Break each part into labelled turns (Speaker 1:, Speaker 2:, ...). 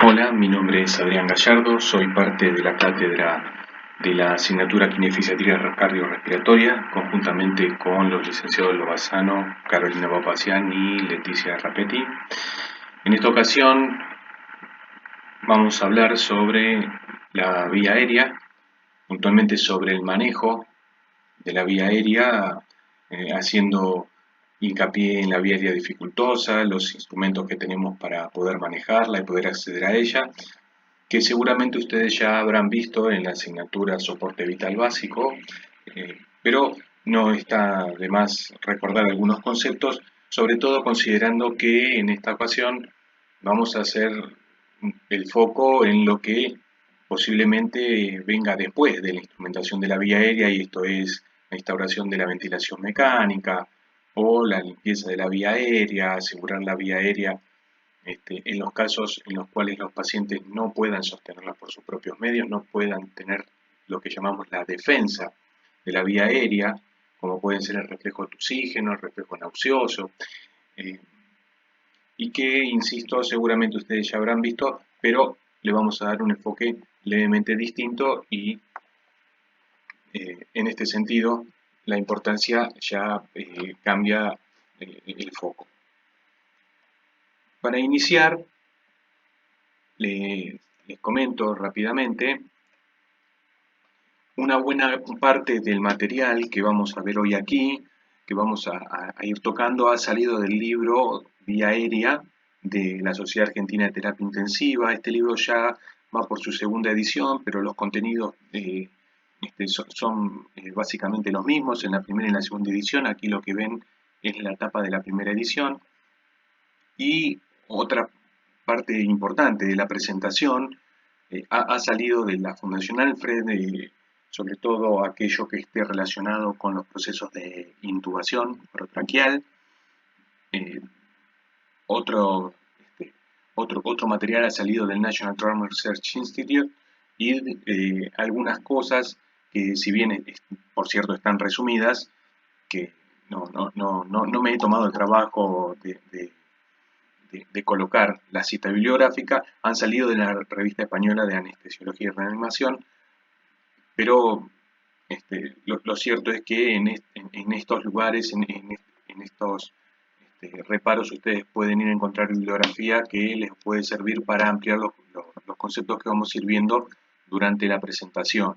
Speaker 1: Hola, mi nombre es Adrián Gallardo, soy parte de la cátedra de la asignatura Kinefisiatría Cardiorrespiratoria, conjuntamente con los licenciados Lobazano, Carolina Papacián y Leticia Rapetti. En esta ocasión vamos a hablar sobre la vía aérea, puntualmente sobre el manejo de la vía aérea, haciendo hincapié en la vía aérea dificultosa, los instrumentos que tenemos para poder manejarla y poder acceder a ella, que seguramente ustedes ya habrán visto en la asignatura Soporte Vital Básico, pero no está de más recordar algunos conceptos, sobre todo considerando que en esta ocasión vamos a hacer el foco en lo que posiblemente venga después de la instrumentación de la vía aérea, y esto es la instauración de la ventilación mecánica o la limpieza de la vía aérea, asegurar la vía aérea en los casos en los cuales los pacientes no puedan sostenerla por sus propios medios, no puedan tener lo que llamamos la defensa de la vía aérea, como pueden ser el reflejo de oxígeno, el reflejo nauseoso, eh, y que, insisto, seguramente ustedes ya habrán visto, pero le vamos a dar un enfoque levemente distinto y en este sentido la importancia ya cambia el foco. Para iniciar, les comento rápidamente, una buena parte del material que vamos a ver hoy aquí, que vamos a ir tocando, ha salido del libro Vía Aérea de la Sociedad Argentina de Terapia Intensiva. Este libro ya va por su segunda edición, pero los contenidos son básicamente los mismos en la primera y la segunda edición. Aquí lo que ven es la tapa de la primera edición. Y otra parte importante de la presentación ha salido de la Fundación Alfred, sobre todo aquello que esté relacionado con los procesos de intubación orotraqueal. Eh, otro, otro material ha salido del National Trauma Research Institute, y algunas cosas que, si bien por cierto están resumidas, que no me he tomado el trabajo de colocar la cita bibliográfica, han salido de la Revista Española de Anestesiología y Reanimación, pero lo cierto es que en estos lugares, en estos reparos, ustedes pueden ir a encontrar bibliografía que les puede servir para ampliar los conceptos que vamos a ir viendo durante la presentación.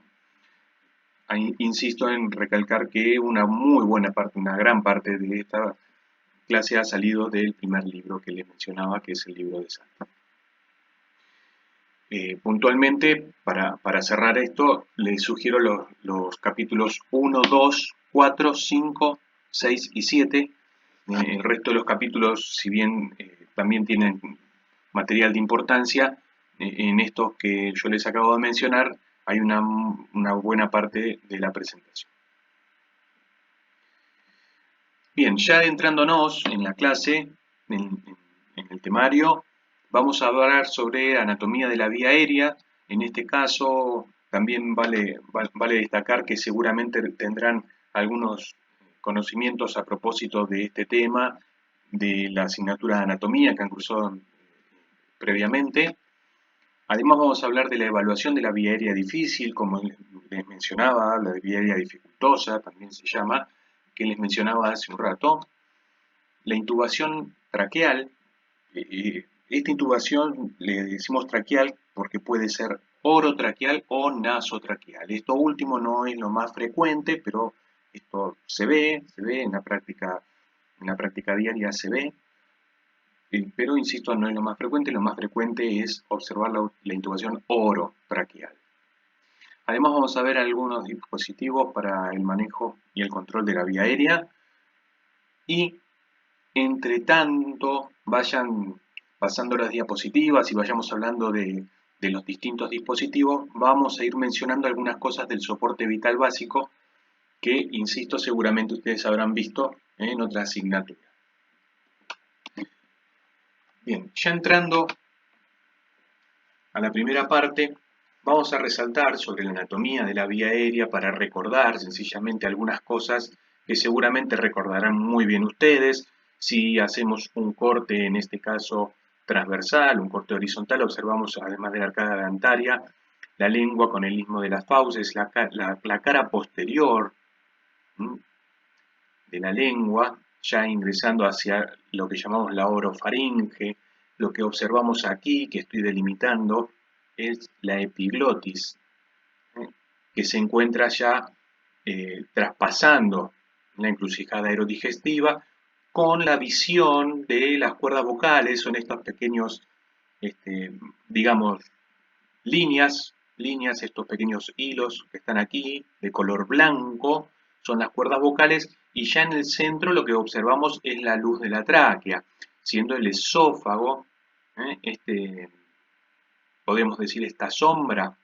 Speaker 1: Ahí insisto en recalcar que una muy buena parte, una gran parte de esta clase ha salido del primer libro que les mencionaba, que es el libro de Salta. Puntualmente, para cerrar esto, les sugiero los capítulos 1, 2, 4, 5, 6 y 7. El resto de los capítulos, si bien también tienen material de importancia, en estos que yo les acabo de mencionar hay una buena parte de la presentación. Bien, ya adentrándonos en la clase, en el temario, vamos a hablar sobre anatomía de la vía aérea. En este caso, también vale destacar que seguramente tendrán algunos conocimientos a propósito de este tema, de la asignatura de anatomía que han cursado previamente. Además, vamos a hablar de la evaluación de la vía aérea difícil, como les mencionaba, la vía aérea dificultosa también se llama, que les mencionaba hace un rato. La intubación traqueal, esta intubación le decimos traqueal porque puede ser orotraqueal o nasotraqueal. Esto último no es lo más frecuente, pero esto se ve en la práctica diaria se ve, pero insisto, no es lo más frecuente es observar la intubación orotraqueal. Además, vamos a ver algunos dispositivos para el manejo y el control de la vía aérea, y entre tanto vayan pasando las diapositivas y vayamos hablando de los distintos dispositivos, vamos a ir mencionando algunas cosas del soporte vital básico que, insisto, seguramente ustedes habrán visto en otra asignatura. Bien, ya entrando a la primera parte, vamos a resaltar sobre la anatomía de la vía aérea para recordar sencillamente algunas cosas que seguramente recordarán muy bien ustedes. Si hacemos un corte, en este caso transversal, un corte horizontal, observamos además de la arcada dentaria, la lengua con el istmo de las fauces, la cara posterior de la lengua, ya ingresando hacia lo que llamamos la orofaringe. Lo que observamos aquí, que estoy delimitando, es la epiglotis, que se encuentra ya traspasando la encrucijada aerodigestiva con la visión de las cuerdas vocales. Son estos pequeños, digamos, líneas, estos pequeños hilos que están aquí de color blanco, son las cuerdas vocales, y ya en el centro lo que observamos es la luz de la tráquea, siendo el esófago, podemos decir esta sombra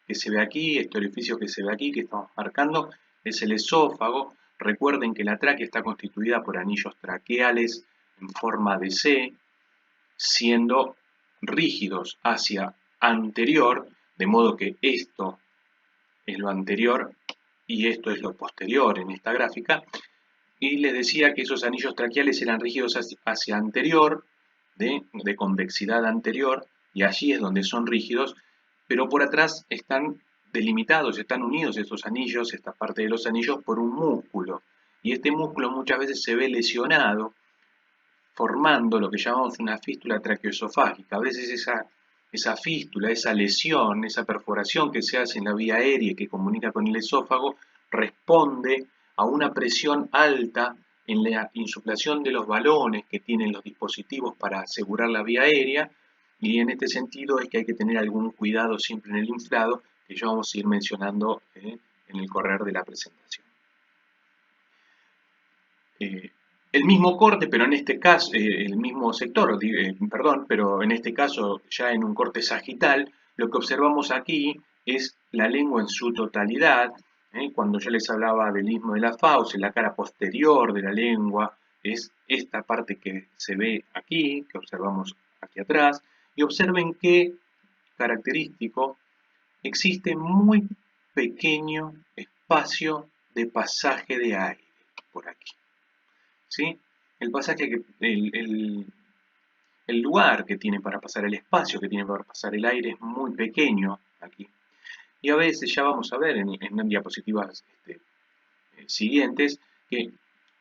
Speaker 1: que se ve aquí, este orificio que se ve aquí, que estamos marcando, es el esófago. Recuerden que la tráquea está constituida por anillos traqueales en forma de C, siendo rígidos hacia anterior, de modo que esto es lo anterior y esto es lo posterior en esta gráfica. Y les decía que esos anillos traqueales eran rígidos hacia anterior, de convexidad anterior, y allí es donde son rígidos, pero por atrás están delimitados, están unidos estos anillos, esta parte de los anillos, por un músculo. Y este músculo muchas veces se ve lesionado, formando lo que llamamos una fístula traqueoesofágica. A veces esa fístula, esa lesión, esa perforación que se hace en la vía aérea que comunica con el esófago, responde a una presión alta en la insuflación de los balones que tienen los dispositivos para asegurar la vía aérea, y en este sentido es que hay que tener algún cuidado siempre en el inflado, que ya vamos a ir mencionando en el correr de la presentación. El mismo corte, pero en este caso, el mismo sector, perdón, pero en este caso ya en un corte sagital, lo que observamos aquí es la lengua en su totalidad. Cuando yo les hablaba del istmo de la fauce, la cara posterior de la lengua es esta parte que se ve aquí, que observamos aquí atrás, y observen qué característico, existe muy pequeño espacio de pasaje de aire por aquí. ¿Sí? El pasaje el lugar que tiene para pasar, el espacio que tiene para pasar el aire es muy pequeño aquí. Y a veces, ya vamos a ver en diapositivas siguientes, que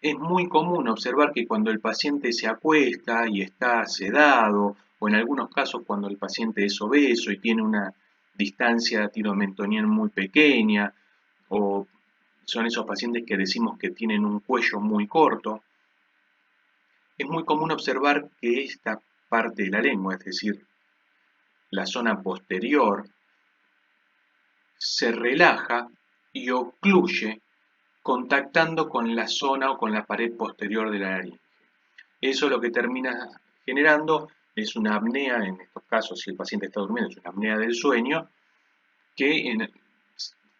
Speaker 1: es muy común observar que cuando el paciente se acuesta y está sedado, o en algunos casos cuando el paciente es obeso y tiene una distancia tiromentoniana muy pequeña, o son esos pacientes que decimos que tienen un cuello muy corto, es muy común observar que esta parte de la lengua, es decir, la zona posterior, se relaja y ocluye contactando con la zona o con la pared posterior de la laringe. Eso lo que termina generando es una apnea, en estos casos si el paciente está durmiendo, es una apnea del sueño, que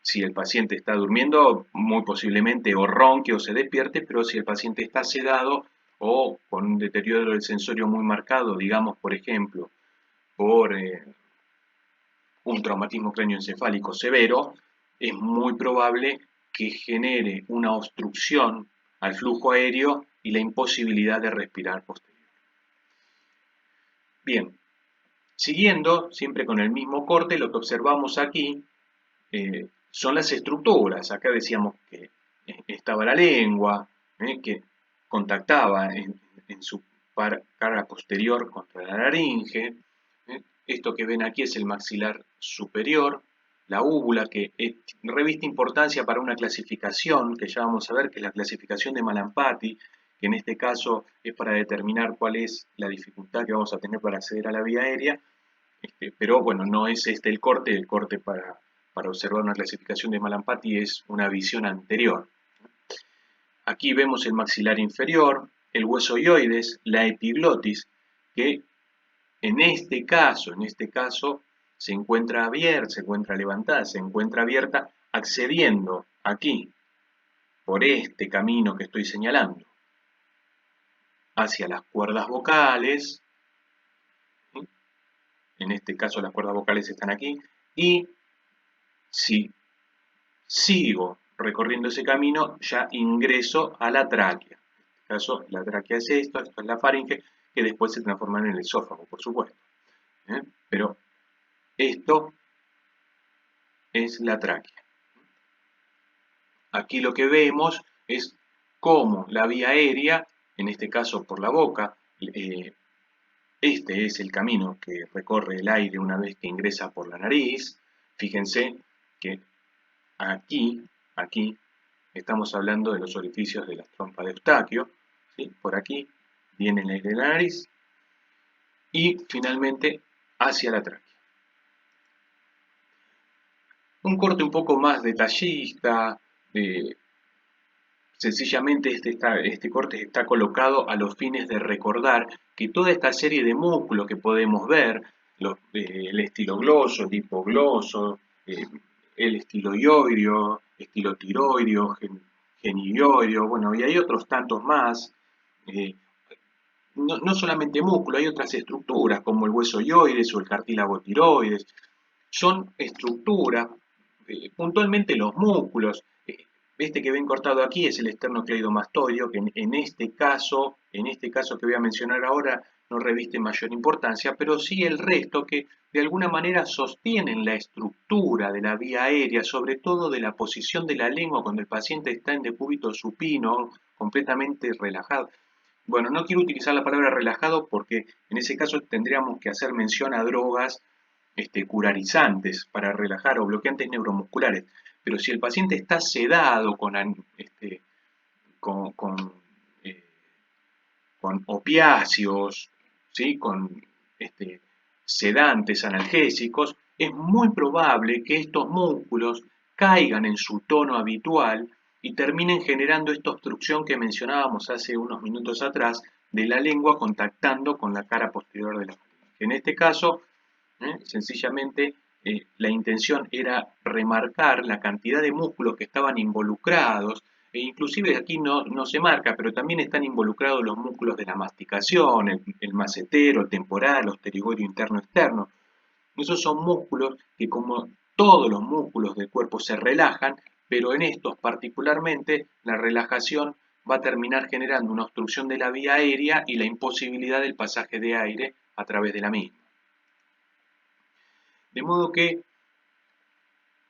Speaker 1: si el paciente está durmiendo, muy posiblemente o ronque o se despierte, pero si el paciente está sedado o con un deterioro del sensorio muy marcado, digamos, por ejemplo, por un traumatismo cráneoencefálico severo, es muy probable que genere una obstrucción al flujo aéreo y la imposibilidad de respirar posterior. Bien, siguiendo, siempre con el mismo corte, lo que observamos aquí son las estructuras. Acá decíamos que estaba la lengua, que contactaba en su cara posterior contra la laringe. Esto que ven aquí es el maxilar superior, la úvula, que reviste importancia para una clasificación que ya vamos a ver, que es la clasificación de Malampati, que en este caso es para determinar cuál es la dificultad que vamos a tener para acceder a la vía aérea. Pero bueno, no es este el corte para observar una clasificación de Malampati es una visión anterior. Aquí vemos el maxilar inferior, el hueso hioides, la epiglotis, que en este caso se encuentra abierta, se encuentra levantada, se encuentra abierta, accediendo aquí, por este camino que estoy señalando, hacia las cuerdas vocales. En este caso las cuerdas vocales están aquí, y si sigo recorriendo ese camino, ya ingreso a la tráquea. En este caso, la tráquea es esto es la faringe, que después se transforman en el esófago, por supuesto. Pero esto es la tráquea. Aquí lo que vemos es cómo la vía aérea, en este caso por la boca, este es el camino que recorre el aire una vez que ingresa por la nariz. Fíjense que aquí estamos hablando de los orificios de la trompa de Eustaquio, ¿sí? Por aquí viene el aire de la nariz y finalmente hacia la tráquea. Un corte un poco más detallista, sencillamente este corte está colocado a los fines de recordar que toda esta serie de músculos que podemos ver, el estilogloso, el hipogloso, el estiloioideo, estilotiroideo, genioideo, bueno, y hay otros tantos más, eh, no solamente músculo, hay otras estructuras como el hueso ioides o el cartílago tiroides, son estructuras, puntualmente los músculos. Este que ven cortado aquí es el esternocleidomastoideo, que en este caso que voy a mencionar ahora, no reviste mayor importancia, pero sí el resto que de alguna manera sostienen la estructura de la vía aérea, sobre todo de la posición de la lengua cuando el paciente está en decúbito supino, completamente relajado. Bueno, no quiero utilizar la palabra relajado porque en ese caso tendríamos que hacer mención a drogas curarizantes para relajar o bloqueantes neuromusculares. Pero si el paciente está sedado con, con, eh, con opiáceos, ¿sí? Con sedantes analgésicos, es muy probable que estos músculos caigan en su tono habitual y terminen generando esta obstrucción que mencionábamos hace unos minutos atrás de la lengua contactando con la cara posterior de la faringe. En este caso, sencillamente la intención era remarcar la cantidad de músculos que estaban involucrados, e inclusive aquí no se marca, pero también están involucrados los músculos de la masticación, el macetero, el temporal, los pterigoideo interno-externo. Esos son músculos que, como todos los músculos del cuerpo, se relajan, pero en estos particularmente la relajación va a terminar generando una obstrucción de la vía aérea y la imposibilidad del pasaje de aire a través de la misma. De modo que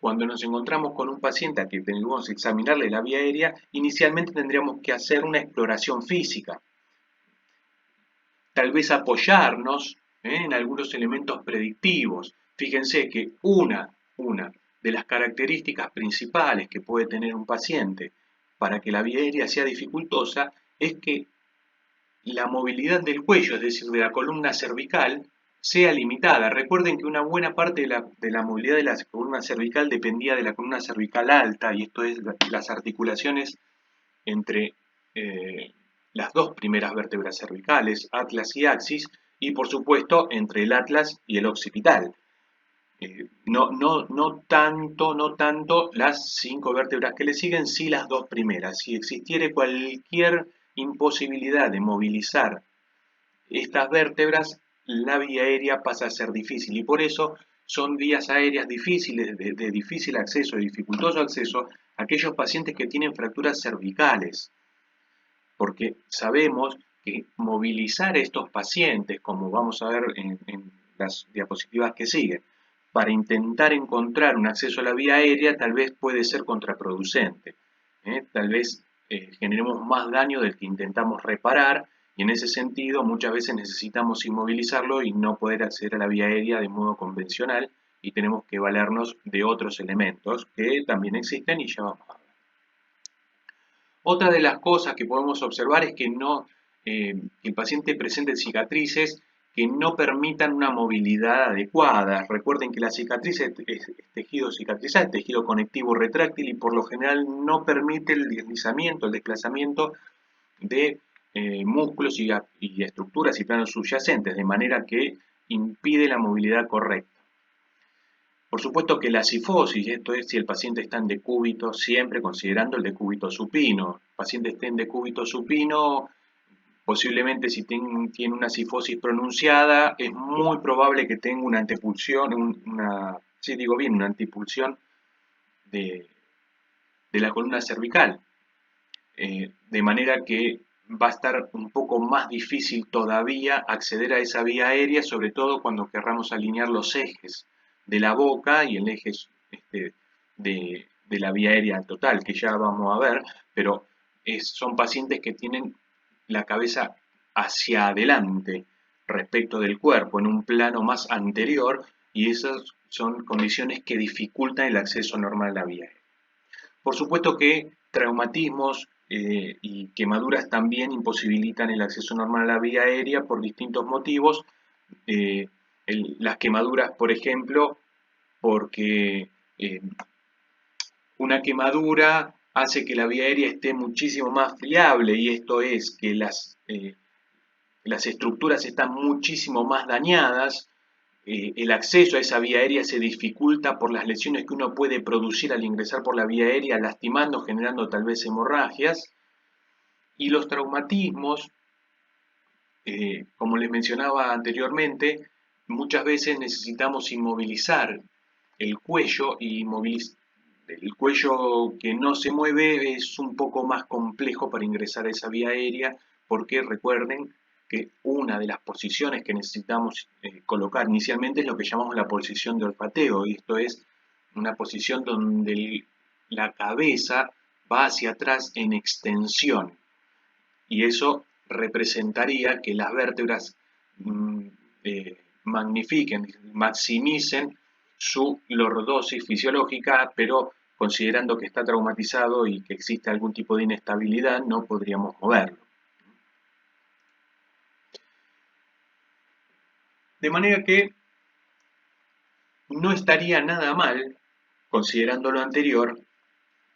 Speaker 1: cuando nos encontramos con un paciente a que tenemos que examinarle la vía aérea, inicialmente tendríamos que hacer una exploración física. Tal vez apoyarnos en algunos elementos predictivos. Fíjense que una de las características principales que puede tener un paciente para que la vía aérea sea dificultosa es que la movilidad del cuello, es decir, de la columna cervical, sea limitada. Recuerden que una buena parte de la movilidad de la columna cervical dependía de la columna cervical alta, y esto es las articulaciones entre las dos primeras vértebras cervicales, atlas y axis, y por supuesto entre el atlas y el occipital. No tanto las 5 vértebras que le siguen, sí las dos primeras. Si existiera cualquier imposibilidad de movilizar estas vértebras, la vía aérea pasa a ser difícil y por eso son vías aéreas difíciles, de difícil acceso, de dificultoso acceso, aquellos pacientes que tienen fracturas cervicales, porque sabemos que movilizar a estos pacientes, como vamos a ver en las diapositivas que siguen, para intentar encontrar un acceso a la vía aérea tal vez puede ser contraproducente. Tal vez generemos más daño del que intentamos reparar y en ese sentido muchas veces necesitamos inmovilizarlo y no poder acceder a la vía aérea de modo convencional y tenemos que valernos de otros elementos que también existen y ya vamos a ver. Otra de las cosas que podemos observar es que el paciente presente cicatrices que no permitan una movilidad adecuada. Recuerden que la cicatriz es tejido cicatrizal, tejido conectivo retráctil y por lo general no permite el deslizamiento, el desplazamiento de músculos y estructuras y planos subyacentes, de manera que impide la movilidad correcta. Por supuesto que la cifosis, esto es si el paciente está en decúbito, siempre considerando el decúbito supino. El paciente esté en decúbito supino, posiblemente si tiene una cifosis pronunciada, es muy probable que tenga una antepulsión, una antipulsión de la columna cervical. De manera que va a estar un poco más difícil todavía acceder a esa vía aérea, sobre todo cuando querramos alinear los ejes de la boca y el eje de la vía aérea total, que ya vamos a ver, pero son pacientes que tienen la cabeza hacia adelante respecto del cuerpo, en un plano más anterior, y esas son condiciones que dificultan el acceso normal a la vía aérea. Por supuesto que traumatismos y quemaduras también imposibilitan el acceso normal a la vía aérea por distintos motivos. Eh, las quemaduras, por ejemplo, porque una quemadura hace que la vía aérea esté muchísimo más friable, y esto es que las estructuras están muchísimo más dañadas. El acceso a esa vía aérea se dificulta por las lesiones que uno puede producir al ingresar por la vía aérea, lastimando, generando tal vez hemorragias. Y los traumatismos, como les mencionaba anteriormente, muchas veces necesitamos inmovilizar el cuello, y el cuello que no se mueve es un poco más complejo para ingresar a esa vía aérea, porque recuerden que una de las posiciones que necesitamos colocar inicialmente es lo que llamamos la posición de olfateo, y esto es una posición donde la cabeza va hacia atrás en extensión, y eso representaría que las vértebras magnifiquen, maximicen su lordosis fisiológica, pero considerando que está traumatizado y que existe algún tipo de inestabilidad, no podríamos moverlo. De manera que no estaría nada mal, considerando lo anterior,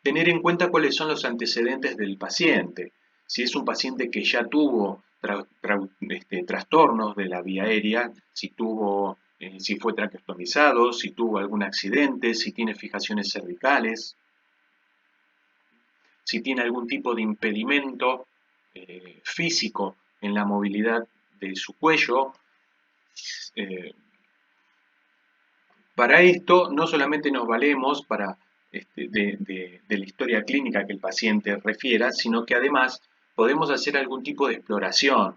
Speaker 1: tener en cuenta cuáles son los antecedentes del paciente. Si es un paciente que ya tuvo trastornos de la vía aérea, si fue traqueostomizado, si tuvo algún accidente, si tiene fijaciones cervicales, si tiene algún tipo de impedimento físico en la movilidad de su cuello. Para esto no solamente nos valemos de la historia clínica que el paciente refiera, sino que además podemos hacer algún tipo de exploración.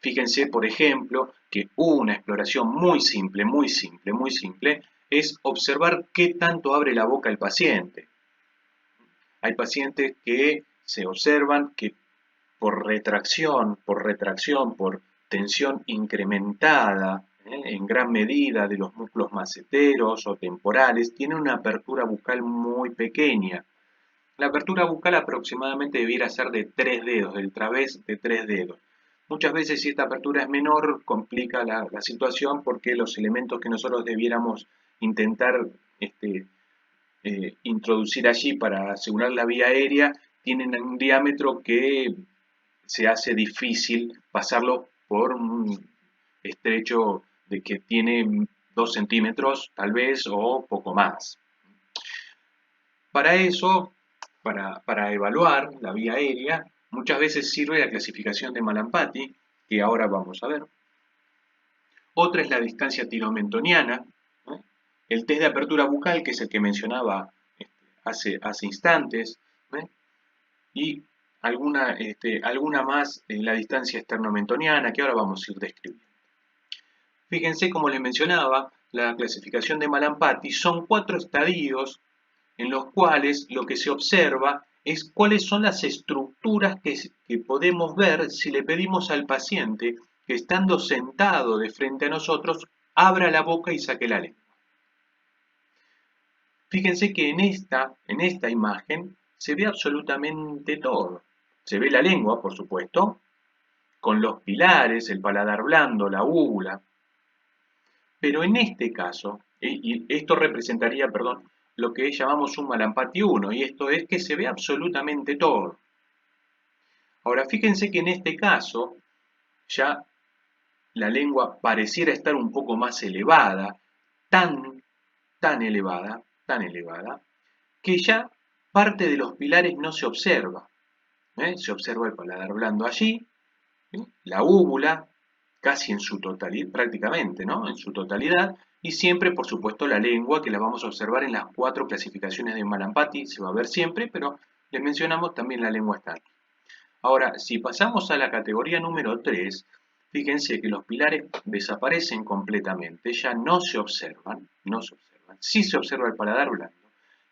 Speaker 1: Fíjense, por ejemplo, que una exploración muy simple, muy simple, muy simple, es observar qué tanto abre la boca el paciente. Hay pacientes que se observan que por retracción, por tensión incrementada, en gran medida de los músculos maceteros o temporales, tienen una apertura bucal muy pequeña. La apertura bucal aproximadamente debiera ser de 3 dedos, del través de 3 dedos. Muchas veces, si esta apertura es menor, complica la situación, porque los elementos que nosotros debiéramos intentar introducir allí para asegurar la vía aérea tienen un diámetro que se hace difícil pasarlo por un estrecho de que tiene 2 centímetros tal vez, o poco más. Para eso, para evaluar la vía aérea, muchas veces sirve la clasificación de Malampati, que ahora vamos a ver. Otra es la distancia tiromentoniana, el test de apertura bucal, que es el que mencionaba hace instantes, y alguna más en la distancia esternomentoniana, que ahora vamos a ir describiendo. Fíjense, como les mencionaba, la clasificación de Malampati son 4 estadios en los cuales lo que se observa es cuáles son las estructuras que podemos ver si le pedimos al paciente que, estando sentado de frente a nosotros, abra la boca y saque la lengua. Fíjense que en esta imagen se ve absolutamente todo. Se ve la lengua, por supuesto, con los pilares, el paladar blando, la úvula. Pero en este caso, y esto representaría, perdón, lo que llamamos un Malampati 1, y esto es que se ve absolutamente todo. Ahora, fíjense que en este caso ya la lengua pareciera estar un poco más elevada, tan elevada, que ya parte de los pilares no se observa. Se observa el paladar blando allí, la úvula casi en su totalidad, prácticamente, ¿no? En su totalidad, y siempre, por supuesto, la lengua, que la vamos a observar en las 4 clasificaciones de Malampati, se va a ver siempre, pero les mencionamos también la lengua está aquí. Ahora, si pasamos a la categoría número 3, fíjense que los pilares desaparecen completamente, ya no se observan, sí se observa el paladar blando,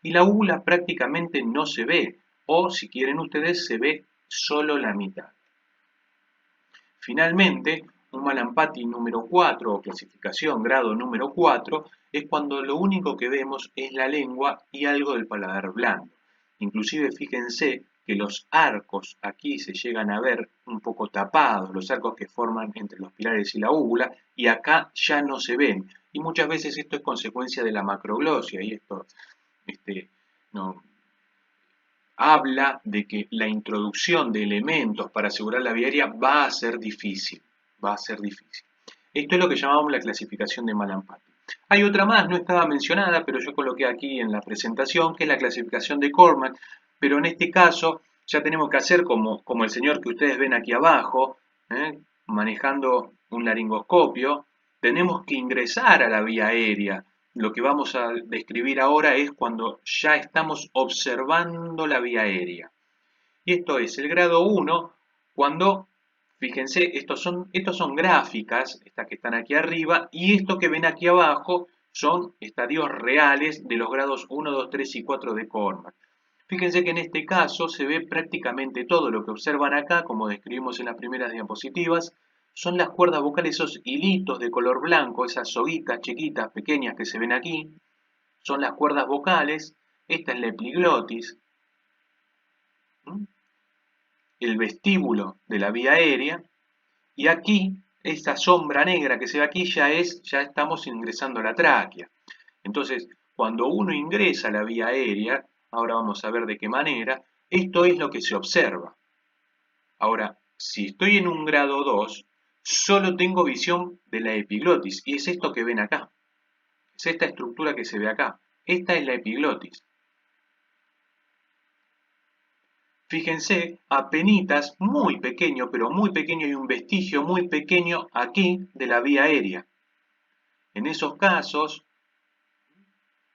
Speaker 1: y la úvula prácticamente no se ve, o si quieren ustedes, se ve solo la mitad. Finalmente, un Malampati número 4 o clasificación grado número 4 es cuando lo único que vemos es la lengua y algo del paladar blando. Inclusive fíjense que los arcos aquí se llegan a ver un poco tapados, los arcos que forman entre los pilares y la úvula, y acá ya no se ven. Y muchas veces esto es consecuencia de la macroglosia, y esto no, habla de que la introducción de elementos para asegurar la vía aérea va a ser difícil, Esto es lo que llamamos la clasificación de Malampati. Hay otra más, no estaba mencionada, pero yo coloqué aquí en la presentación, que es la clasificación de Cormack, pero en este caso ya tenemos que hacer como el señor que ustedes ven aquí abajo, manejando un laringoscopio, tenemos que ingresar a la vía aérea. Lo que vamos a describir ahora es cuando ya estamos observando la vía aérea. Y esto es el grado 1, cuando, fíjense, estos son gráficas, estas que están aquí arriba, y esto que ven aquí abajo son estadios reales de los grados 1, 2, 3 y 4 de Cormack. Fíjense que en este caso se ve prácticamente todo lo que observan acá, como describimos en las primeras diapositivas, son las cuerdas vocales, esos hilitos de color blanco, esas soguitas chiquitas, pequeñas que se ven aquí, son las cuerdas vocales, esta es la epiglotis, el vestíbulo de la vía aérea, y aquí, esta sombra negra que se ve aquí ya estamos ingresando a la tráquea. Entonces, cuando uno ingresa a la vía aérea, ahora vamos a ver de qué manera, esto es lo que se observa. Ahora, si estoy en un grado 2, solo tengo visión de la epiglotis, y es esto que ven acá. Es esta estructura que se ve acá. Esta es la epiglotis. Fíjense, apenitas, muy pequeño, pero muy pequeño, y un vestigio muy pequeño aquí de la vía aérea. En esos casos,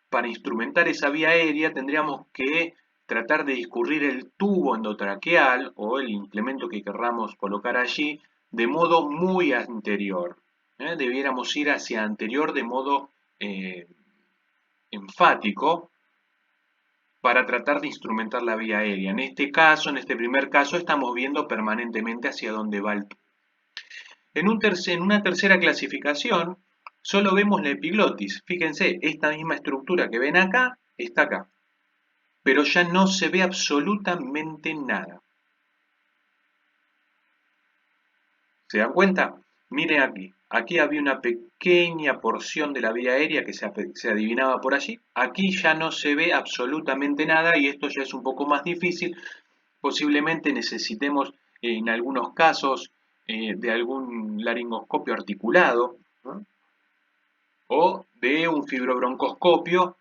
Speaker 1: para instrumentar esa vía aérea tendríamos que tratar de discurrir el tubo endotraqueal o el implemento que querramos colocar allí de modo muy anterior. Debiéramos ir hacia anterior de modo enfático para tratar de instrumentar la vía aérea. En este caso, en este primer caso, estamos viendo permanentemente hacia dónde va el tubo. En una tercera clasificación, solo vemos la epiglotis. Fíjense, esta misma estructura que ven acá, está acá. Pero ya no se ve absolutamente nada. ¿Se dan cuenta? Miren aquí. Aquí había una pequeña porción de la vía aérea que se adivinaba por allí. Aquí ya no se ve absolutamente nada y esto ya es un poco más difícil. Posiblemente necesitemos en algunos casos de algún laringoscopio articulado, ¿no? O de un fibrobroncoscopio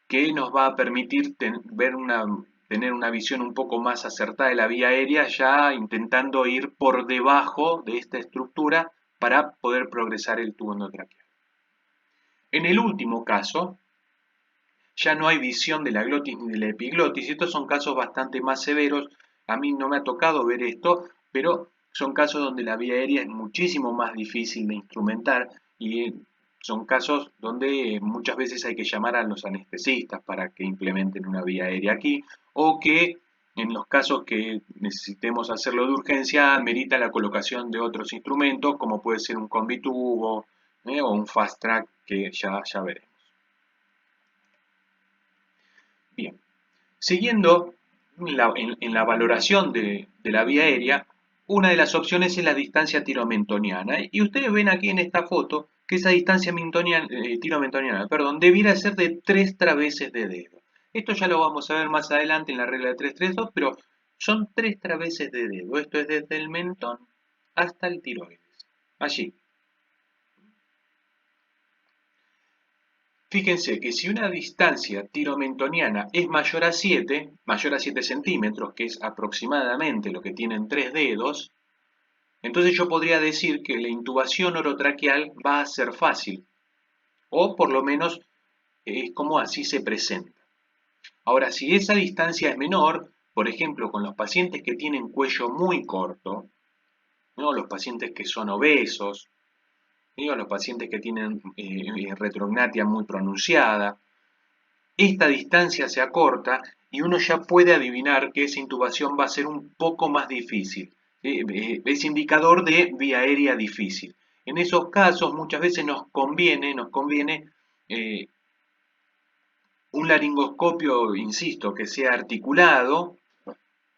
Speaker 1: que nos va a permitir tener una visión un poco más acertada de la vía aérea, ya intentando ir por debajo de esta estructura para poder progresar el tubo endotraqueal. En el último caso, ya no hay visión de la glotis ni de la epiglotis, y estos son casos bastante más severos. A mí no me ha tocado ver esto, pero son casos donde la vía aérea es muchísimo más difícil de instrumentar y son casos donde muchas veces hay que llamar a los anestesistas para que implementen una vía aérea aquí, o que en los casos que necesitemos hacerlo de urgencia, merita la colocación de otros instrumentos, como puede ser un combitubo o un fast track, que ya veremos. Bien, siguiendo en la valoración de la vía aérea, una de las opciones es la distancia tiromentoniana. Y ustedes ven aquí en esta foto que esa distancia tiromentoniana, debiera ser de 3 traveses de dedo. Esto ya lo vamos a ver más adelante en la regla de 3-3-2, pero son 3 traveses de dedo. Esto es desde el mentón hasta el tiroides. Allí. Fíjense que si una distancia tiromentoniana es mayor a 7 centímetros, que es aproximadamente lo que tienen 3 dedos, entonces yo podría decir que la intubación orotraqueal va a ser fácil, o por lo menos es como así se presenta. Ahora, si esa distancia es menor, por ejemplo, con los pacientes que tienen cuello muy corto, ¿no? Los pacientes que son obesos, ¿no? Los pacientes que tienen retrognatia muy pronunciada, esta distancia se acorta y uno ya puede adivinar que esa intubación va a ser un poco más difícil. Es indicador de vía aérea difícil. En esos casos muchas veces nos conviene eh, un laringoscopio, insisto, que sea articulado,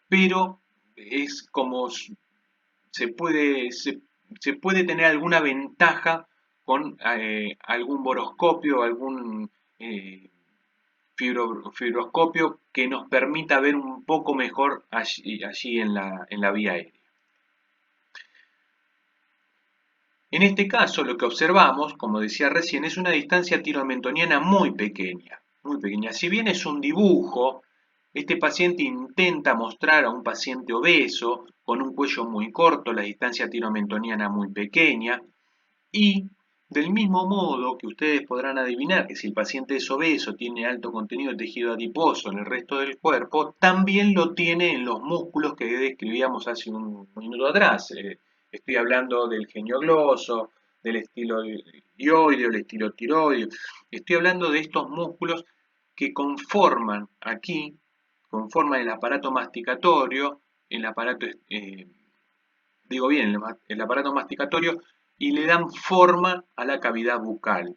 Speaker 1: pero es como se puede tener alguna ventaja con algún boroscopio, algún eh, fibroscopio que nos permita ver un poco mejor allí en la vía aérea. En este caso, lo que observamos, como decía recién, es una distancia tiromentoniana muy pequeña, muy pequeña. Si bien es un dibujo, este paciente intenta mostrar a un paciente obeso con un cuello muy corto, la distancia tiromentoniana muy pequeña, y del mismo modo que ustedes podrán adivinar que si el paciente es obeso, tiene alto contenido de tejido adiposo en el resto del cuerpo, también lo tiene en los músculos que describíamos hace un minuto atrás. Estoy hablando del genio gloso, del estilo ioideo, el estilo tiroideo. Estoy hablando de estos músculos que conforman el aparato masticatorio, el aparato, digo bien, el aparato masticatorio, y le dan forma a la cavidad bucal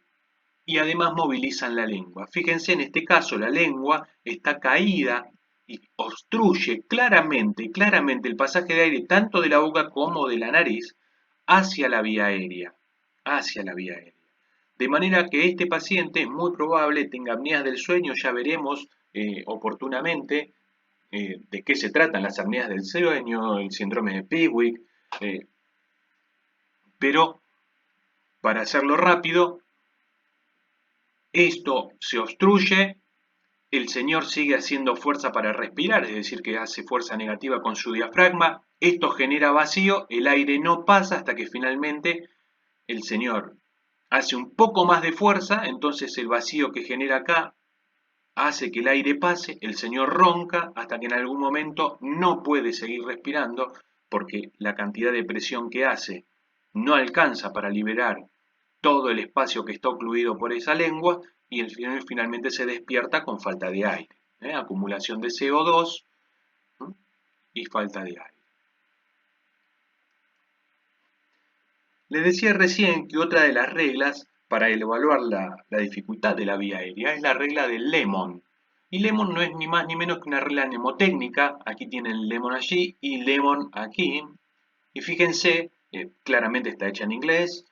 Speaker 1: y además movilizan la lengua. Fíjense, en este caso la lengua está caída y obstruye claramente el pasaje de aire tanto de la boca como de la nariz hacia la vía aérea, hacia la vía aérea. De manera que este paciente es muy probable tenga apneas del sueño, ya veremos oportunamente de qué se tratan las apneas del sueño, el síndrome de Piwik, eh, pero para hacerlo rápido, esto se obstruye, el señor sigue haciendo fuerza para respirar, es decir, que hace fuerza negativa con su diafragma, esto genera vacío, el aire no pasa hasta que finalmente el señor hace un poco más de fuerza, entonces el vacío que genera acá hace que el aire pase, el señor ronca hasta que en algún momento no puede seguir respirando porque la cantidad de presión que hace no alcanza para liberar todo el espacio que está ocluido por esa lengua y el señor finalmente se despierta con falta de aire, acumulación de CO2 y falta de aire. Les decía recién que otra de las reglas para evaluar la dificultad de la vía aérea es la regla del Lemon. Y Lemon no es ni más ni menos que una regla mnemotécnica. Aquí tienen Lemon allí y Lemon aquí. Y fíjense, claramente está hecha en inglés.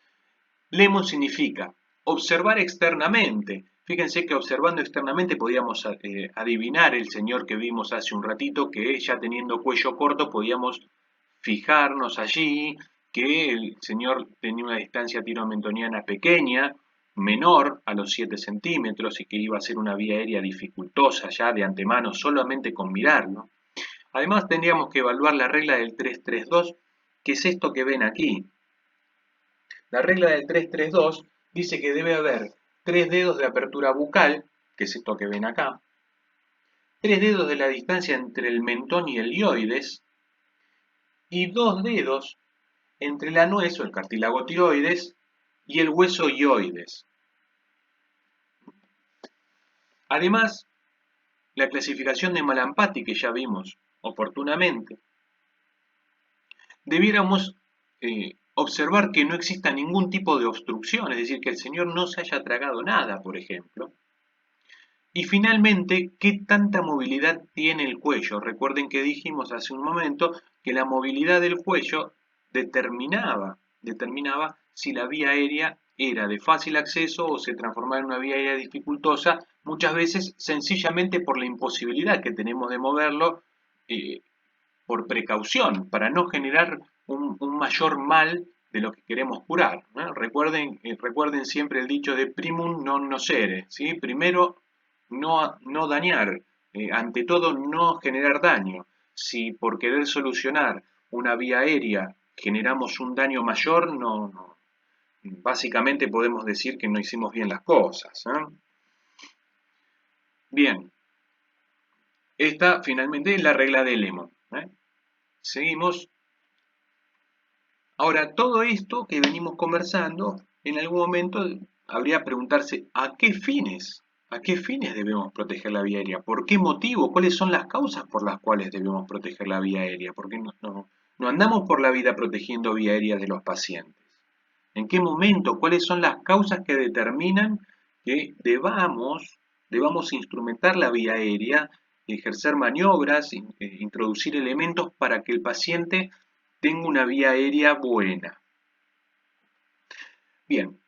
Speaker 1: Lemon significa observar externamente. Fíjense que observando externamente podíamos adivinar el señor que vimos hace un ratito, que ya teniendo cuello corto podíamos fijarnos allí, que el señor tenía una distancia tiromentoniana pequeña, menor a los 7 centímetros y que iba a ser una vía aérea dificultosa ya de antemano solamente con mirarlo. Además tendríamos que evaluar la regla del 332, que es esto que ven aquí. La regla del 332 dice que debe haber 3 dedos de apertura bucal, que es esto que ven acá, 3 dedos de la distancia entre el mentón y el hioides, y 2 dedos entre la nuez o el cartílago tiroides y el hueso hioides. Además, la clasificación de Malampati que ya vimos oportunamente, debiéramos observar que no exista ningún tipo de obstrucción, es decir, que el señor no se haya tragado nada, por ejemplo. Y finalmente, ¿qué tanta movilidad tiene el cuello? Recuerden que dijimos hace un momento que la movilidad del cuello determinaba si la vía aérea era de fácil acceso o se transformaba en una vía aérea dificultosa, muchas veces sencillamente por la imposibilidad que tenemos de moverlo eh, por precaución, para no generar un mayor mal de lo que queremos curar, ¿no? Recuerden siempre el dicho de primum non nocere, ¿sí? Primero no dañar, ante todo no generar daño. Si por querer solucionar una vía aérea generamos un daño mayor, básicamente podemos decir que no hicimos bien las cosas, ¿eh? Bien, Esta finalmente es la regla de Lemon. Seguimos. Ahora, todo esto que venimos conversando, en algún momento habría que preguntarse, ¿A qué fines debemos proteger la vía aérea? ¿Por qué motivo? ¿Cuáles son las causas por las cuales debemos proteger la vía aérea? Porque no andamos por la vida protegiendo vía aérea de los pacientes. ¿En qué momento? ¿Cuáles son las causas que determinan que debamos instrumentar la vía aérea, ejercer maniobras, introducir elementos para que el paciente tenga una vía aérea buena? Bien,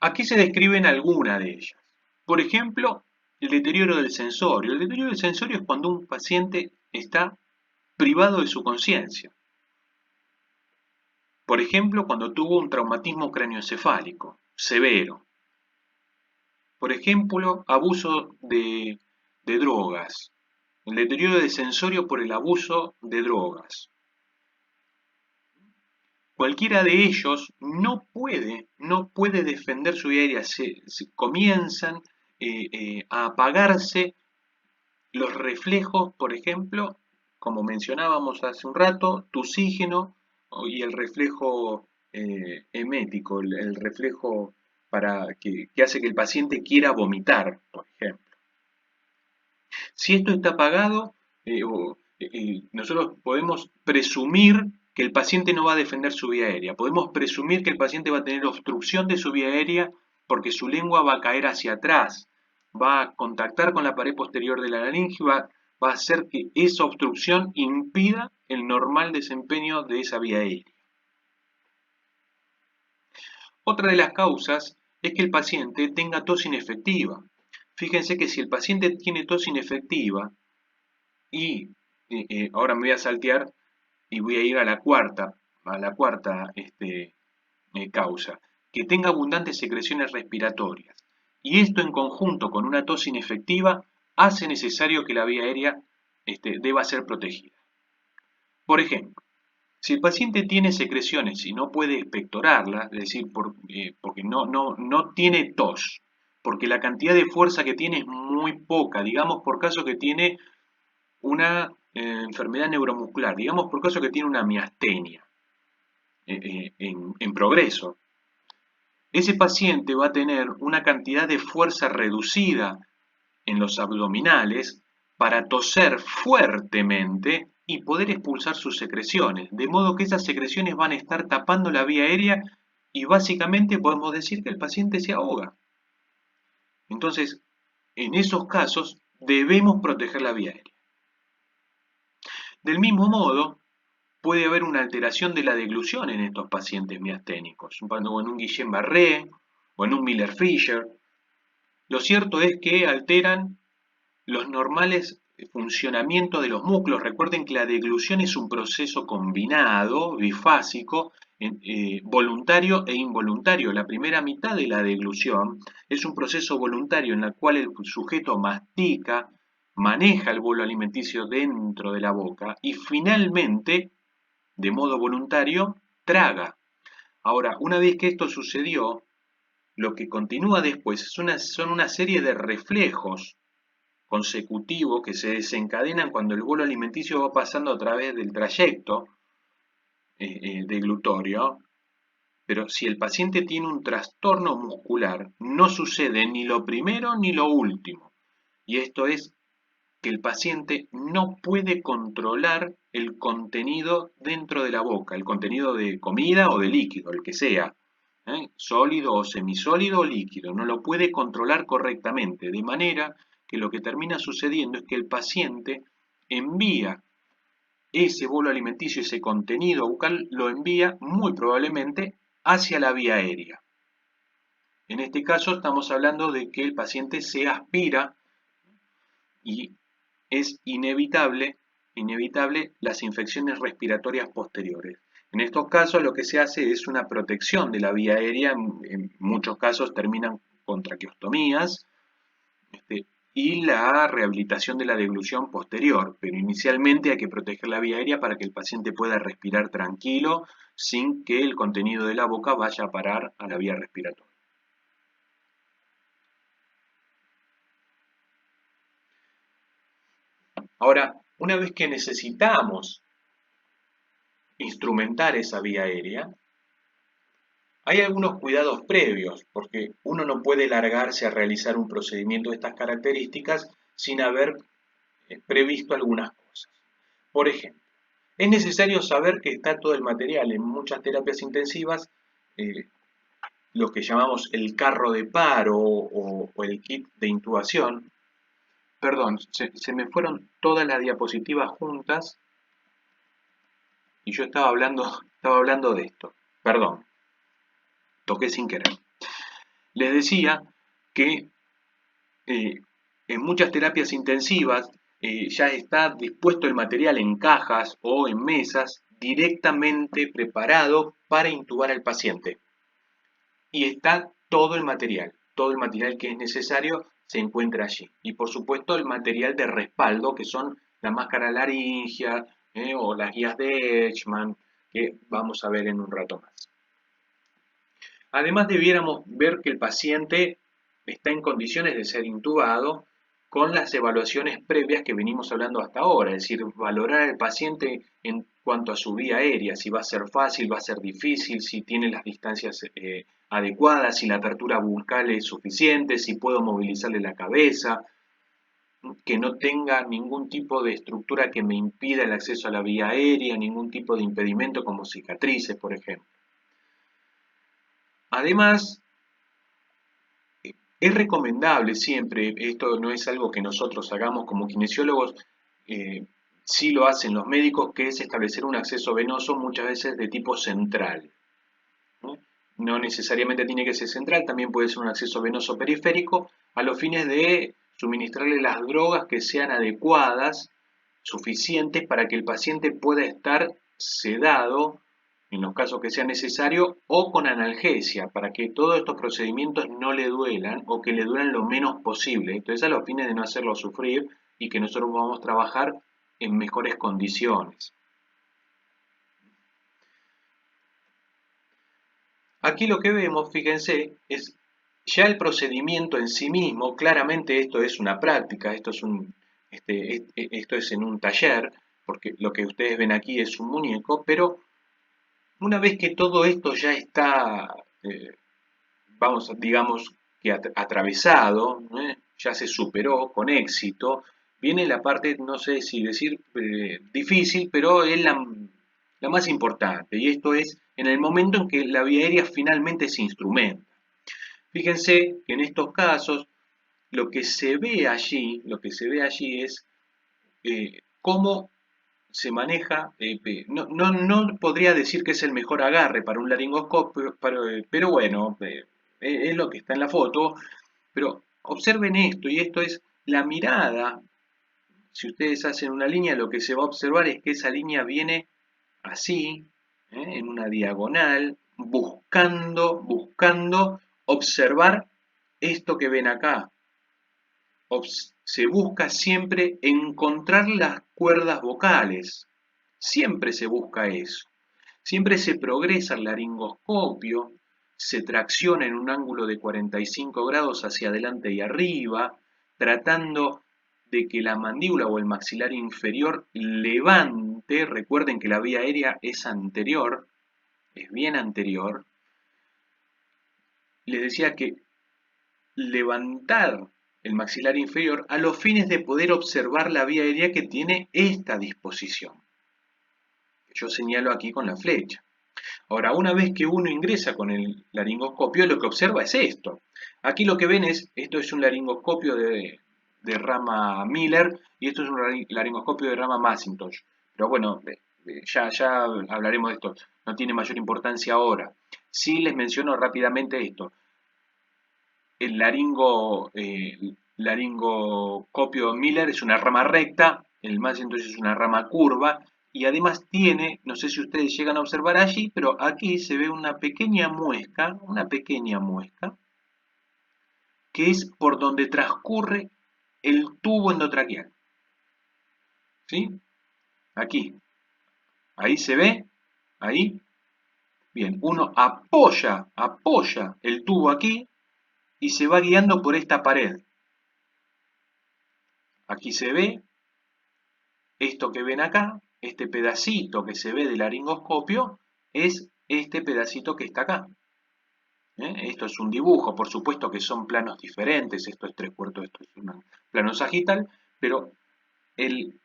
Speaker 1: aquí se describen algunas de ellas. Por ejemplo, el deterioro del sensorio. El deterioro del sensorio es cuando un paciente está privado de su conciencia. Por ejemplo, cuando tuvo un traumatismo craneoencefálico severo. Por ejemplo, abuso de drogas. El deterioro del sensorio por el abuso de drogas. Cualquiera de ellos no puede defender su vida aérea. Se comienzan a apagarse los reflejos, por ejemplo, como mencionábamos hace un rato, tusígeno y el reflejo emético, el reflejo que hace que el paciente quiera vomitar, por ejemplo. Si esto está apagado, nosotros podemos presumir que el paciente no va a defender su vía aérea. Podemos presumir que el paciente va a tener obstrucción de su vía aérea porque su lengua va a caer hacia atrás, va a contactar con la pared posterior de la laringe y va a hacer que esa obstrucción impida el normal desempeño de esa vía aérea. Otra de las causas es que el paciente tenga tos inefectiva. Fíjense que si el paciente tiene tos inefectiva, y ahora me voy a saltear y voy a ir a la cuarta causa, que tenga abundantes secreciones respiratorias. Y esto en conjunto con una tos inefectiva hace necesario que la vía aérea deba ser protegida. Por ejemplo, si el paciente tiene secreciones y no puede expectorarlas, es decir, porque no tiene tos, porque la cantidad de fuerza que tiene es muy poca, digamos por caso que tiene una enfermedad neuromuscular, digamos por caso que tiene una miastenia en progreso, ese paciente va a tener una cantidad de fuerza reducida en los abdominales para toser fuertemente y poder expulsar sus secreciones, de modo que esas secreciones van a estar tapando la vía aérea y básicamente podemos decir que el paciente se ahoga. Entonces, en esos casos debemos proteger la vía aérea. Del mismo modo, puede haber una alteración de la deglución en estos pacientes miasténicos, o en un Guillain-Barré o en un Miller-Fisher. Lo cierto es que alteran los normales funcionamientos de los músculos. Recuerden que la deglución es un proceso combinado, bifásico, voluntario e involuntario. La primera mitad de la deglución es un proceso voluntario en el cual el sujeto mastica, maneja el bolo alimenticio dentro de la boca y finalmente, de modo voluntario, traga. Ahora, una vez que esto sucedió, lo que continúa después son una serie de reflejos consecutivos que se desencadenan cuando el bolo alimenticio va pasando a través del trayecto deglutorio, pero si el paciente tiene un trastorno muscular, no sucede ni lo primero ni lo último. Y esto es que el paciente no puede controlar el contenido dentro de la boca, el contenido de comida o de líquido, el que sea, sólido o semisólido o líquido, no lo puede controlar correctamente, de manera que lo que termina sucediendo es que el paciente envía ese bolo alimenticio, ese contenido bucal, lo envía muy probablemente hacia la vía aérea. En este caso estamos hablando de que el paciente se aspira y es inevitable las infecciones respiratorias posteriores. En estos casos lo que se hace es una protección de la vía aérea, en muchos casos terminan con traqueostomías y la rehabilitación de la deglución posterior, pero inicialmente hay que proteger la vía aérea para que el paciente pueda respirar tranquilo sin que el contenido de la boca vaya a parar a la vía respiratoria. Ahora, una vez que necesitamos instrumentar esa vía aérea, hay algunos cuidados previos, porque uno no puede largarse a realizar un procedimiento de estas características sin haber previsto algunas cosas. Por ejemplo, es necesario saber que está todo el material en muchas terapias intensivas, eh, lo que llamamos el carro de paro o el kit de intubación. Perdón, se me fueron todas las diapositivas juntas y yo estaba hablando de esto. Perdón, toqué sin querer. Les decía que eh, en muchas terapias intensivas ya está dispuesto el material en cajas o en mesas directamente preparado para intubar al paciente. Y está todo el material que es necesario se encuentra allí. Y por supuesto el material de respaldo, que son la máscara laringia o las guías de Edgeman, que vamos a ver en un rato más. Además, debiéramos ver que el paciente está en condiciones de ser intubado con las evaluaciones previas que venimos hablando hasta ahora, es decir, valorar al paciente en cuanto a su vía aérea, si va a ser fácil, va a ser difícil, si tiene las distancias adecuadas, si la apertura bucal es suficiente, si puedo movilizarle la cabeza, que no tenga ningún tipo de estructura que me impida el acceso a la vía aérea, ningún tipo de impedimento como cicatrices, por ejemplo. Además, es recomendable siempre, esto no es algo que nosotros hagamos como kinesiólogos, sí lo hacen los médicos, que es establecer un acceso venoso muchas veces de tipo central. No necesariamente tiene que ser central, también puede ser un acceso venoso periférico, a los fines de suministrarle las drogas que sean adecuadas, suficientes para que el paciente pueda estar sedado en los casos que sea necesario, o con analgesia, para que todos estos procedimientos no le duelan o que le duelan lo menos posible. Entonces, a los fines de no hacerlo sufrir y que nosotros podamos trabajar en mejores condiciones. Aquí lo que vemos, fíjense, es ya el procedimiento en sí mismo. Claramente esto es una práctica, esto es en un taller, porque lo que ustedes ven aquí es un muñeco, pero una vez que todo esto ya está, digamos que atravesado, ya se superó con éxito, viene la parte, no sé si decir difícil, pero es la más importante, y esto es en el momento en que la vía aérea finalmente se instrumenta. Fíjense que en estos casos lo que se ve allí es cómo se maneja, no podría decir que es el mejor agarre para un laringoscopio, pero bueno, es lo que está en la foto, pero observen esto, y esto es la mirada. Si ustedes hacen una línea, lo que se va a observar es que esa línea viene así, en una diagonal, buscando observar esto que ven acá. Se busca siempre encontrar las cuerdas vocales. Siempre se busca eso. Siempre se progresa el laringoscopio, se tracciona en un ángulo de 45 grados hacia adelante y arriba, tratando de que la mandíbula o el maxilar inferior levante. Recuerden que la vía aérea es anterior, es bien anterior. Les decía que levantar el maxilar inferior a los fines de poder observar la vía aérea que tiene esta disposición. Yo señalo aquí con la flecha. Ahora, una vez que uno ingresa con el laringoscopio, lo que observa es esto. Aquí lo que ven esto es un laringoscopio de rama Miller y esto es un laringoscopio de rama Macintosh. Pero bueno, ya hablaremos de esto, no tiene mayor importancia ahora. Sí les menciono rápidamente esto. El laringoscopio Miller es una rama recta, el Macintosh es una rama curva, y además tiene, no sé si ustedes llegan a observar allí, pero aquí se ve una pequeña muesca, que es por donde transcurre el tubo endotraqueal. ¿Sí? Aquí. Ahí se ve, ahí. Bien, uno apoya el tubo aquí y se va guiando por esta pared. Aquí se ve, esto que ven acá, este pedacito que se ve del laringoscopio, es este pedacito que está acá. Esto es un dibujo, por supuesto que son planos diferentes, esto es 3/4, esto es un plano sagital, pero el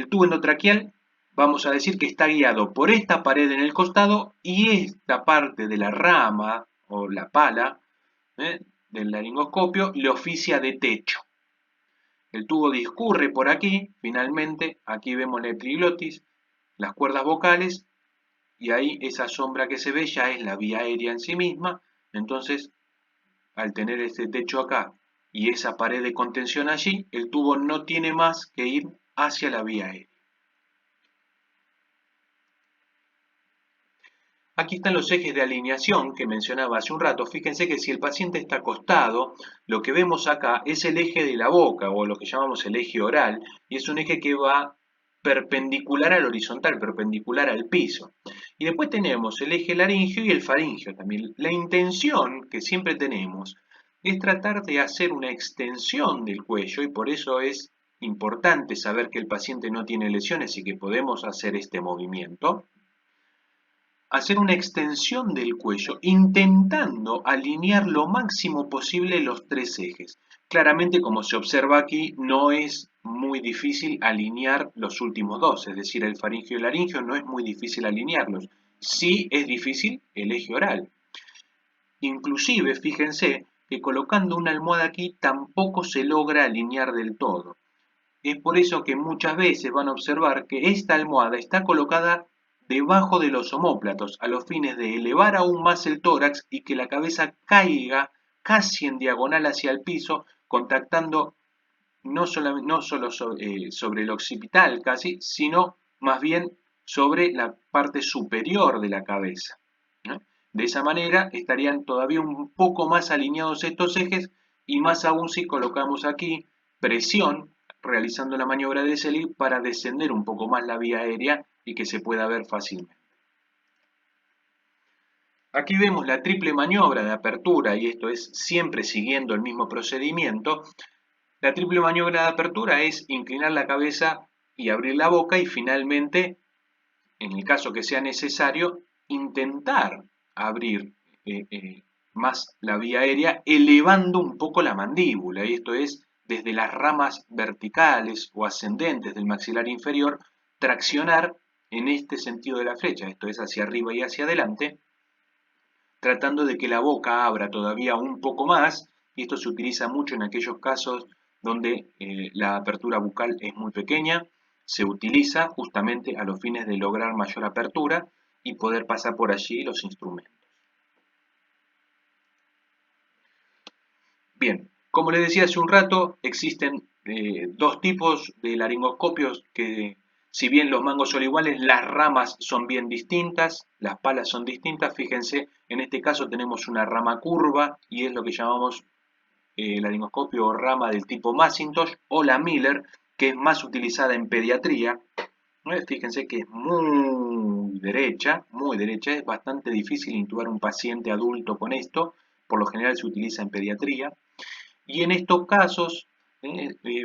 Speaker 1: tubo endotraqueal, vamos a decir que está guiado por esta pared en el costado y esta parte de la rama o la pala del laringoscopio le oficia de techo. El tubo discurre por aquí, finalmente, aquí vemos la epiglotis, las cuerdas vocales, y ahí esa sombra que se ve ya es la vía aérea en sí misma. Entonces, al tener este techo acá y esa pared de contención allí, el tubo no tiene más que ir hacia la vía aérea. Aquí están los ejes de alineación que mencionaba hace un rato. Fíjense que si el paciente está acostado, lo que vemos acá es el eje de la boca, o lo que llamamos el eje oral, y es un eje que va perpendicular al horizontal, perpendicular al piso. Y después tenemos el eje laringio y el faringio también. La intención que siempre tenemos es tratar de hacer una extensión del cuello, y por eso es importante saber que el paciente no tiene lesiones y que podemos hacer este movimiento. Hacer una extensión del cuello intentando alinear lo máximo posible los tres ejes. Claramente, como se observa aquí, no es muy difícil alinear los últimos dos, es decir, el faringio y el laringio no es muy difícil alinearlos. Sí es difícil el eje oral. Inclusive, fíjense que colocando una almohada aquí tampoco se logra alinear del todo. Es por eso que muchas veces van a observar que esta almohada está colocada debajo de los omóplatos, a los fines de elevar aún más el tórax y que la cabeza caiga casi en diagonal hacia el piso, contactando no solo sobre el occipital casi, sino más bien sobre la parte superior de la cabeza. De esa manera estarían todavía un poco más alineados estos ejes, y más aún si colocamos aquí presión realizando la maniobra de Selig para descender un poco más la vía aérea y que se pueda ver fácilmente. Aquí vemos la triple maniobra de apertura, y esto es siempre siguiendo el mismo procedimiento. La triple maniobra de apertura es inclinar la cabeza y abrir la boca, y finalmente, en el caso que sea necesario, intentar abrir más la vía aérea elevando un poco la mandíbula, y esto es desde las ramas verticales o ascendentes del maxilar inferior, traccionar en este sentido de la flecha, esto es hacia arriba y hacia adelante, tratando de que la boca abra todavía un poco más, y esto se utiliza mucho en aquellos casos donde la apertura bucal es muy pequeña. Se utiliza justamente a los fines de lograr mayor apertura y poder pasar por allí los instrumentos. Bien, como les decía hace un rato, existen dos tipos de laringoscopios que, si bien los mangos son iguales, las ramas son bien distintas, las palas son distintas. Fíjense, en este caso tenemos una rama curva y es lo que llamamos laringoscopio o rama del tipo Macintosh o la Miller, que es más utilizada en pediatría. Fíjense que es muy derecha, es bastante difícil intubar un paciente adulto con esto, por lo general se utiliza en pediatría. Y en estos casos,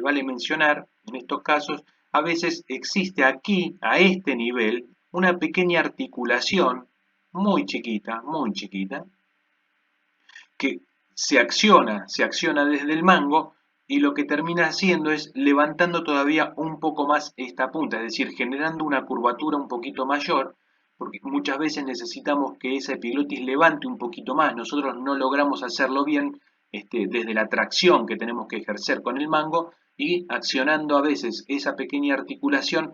Speaker 1: vale mencionar, en estos casos, a veces existe aquí, a este nivel, una pequeña articulación muy chiquita, que se acciona desde el mango, y lo que termina haciendo es levantando todavía un poco más esta punta, es decir, generando una curvatura un poquito mayor, porque muchas veces necesitamos que esa epiglotis levante un poquito más. Nosotros no logramos hacerlo bien desde la tracción que tenemos que ejercer con el mango, y accionando a veces esa pequeña articulación,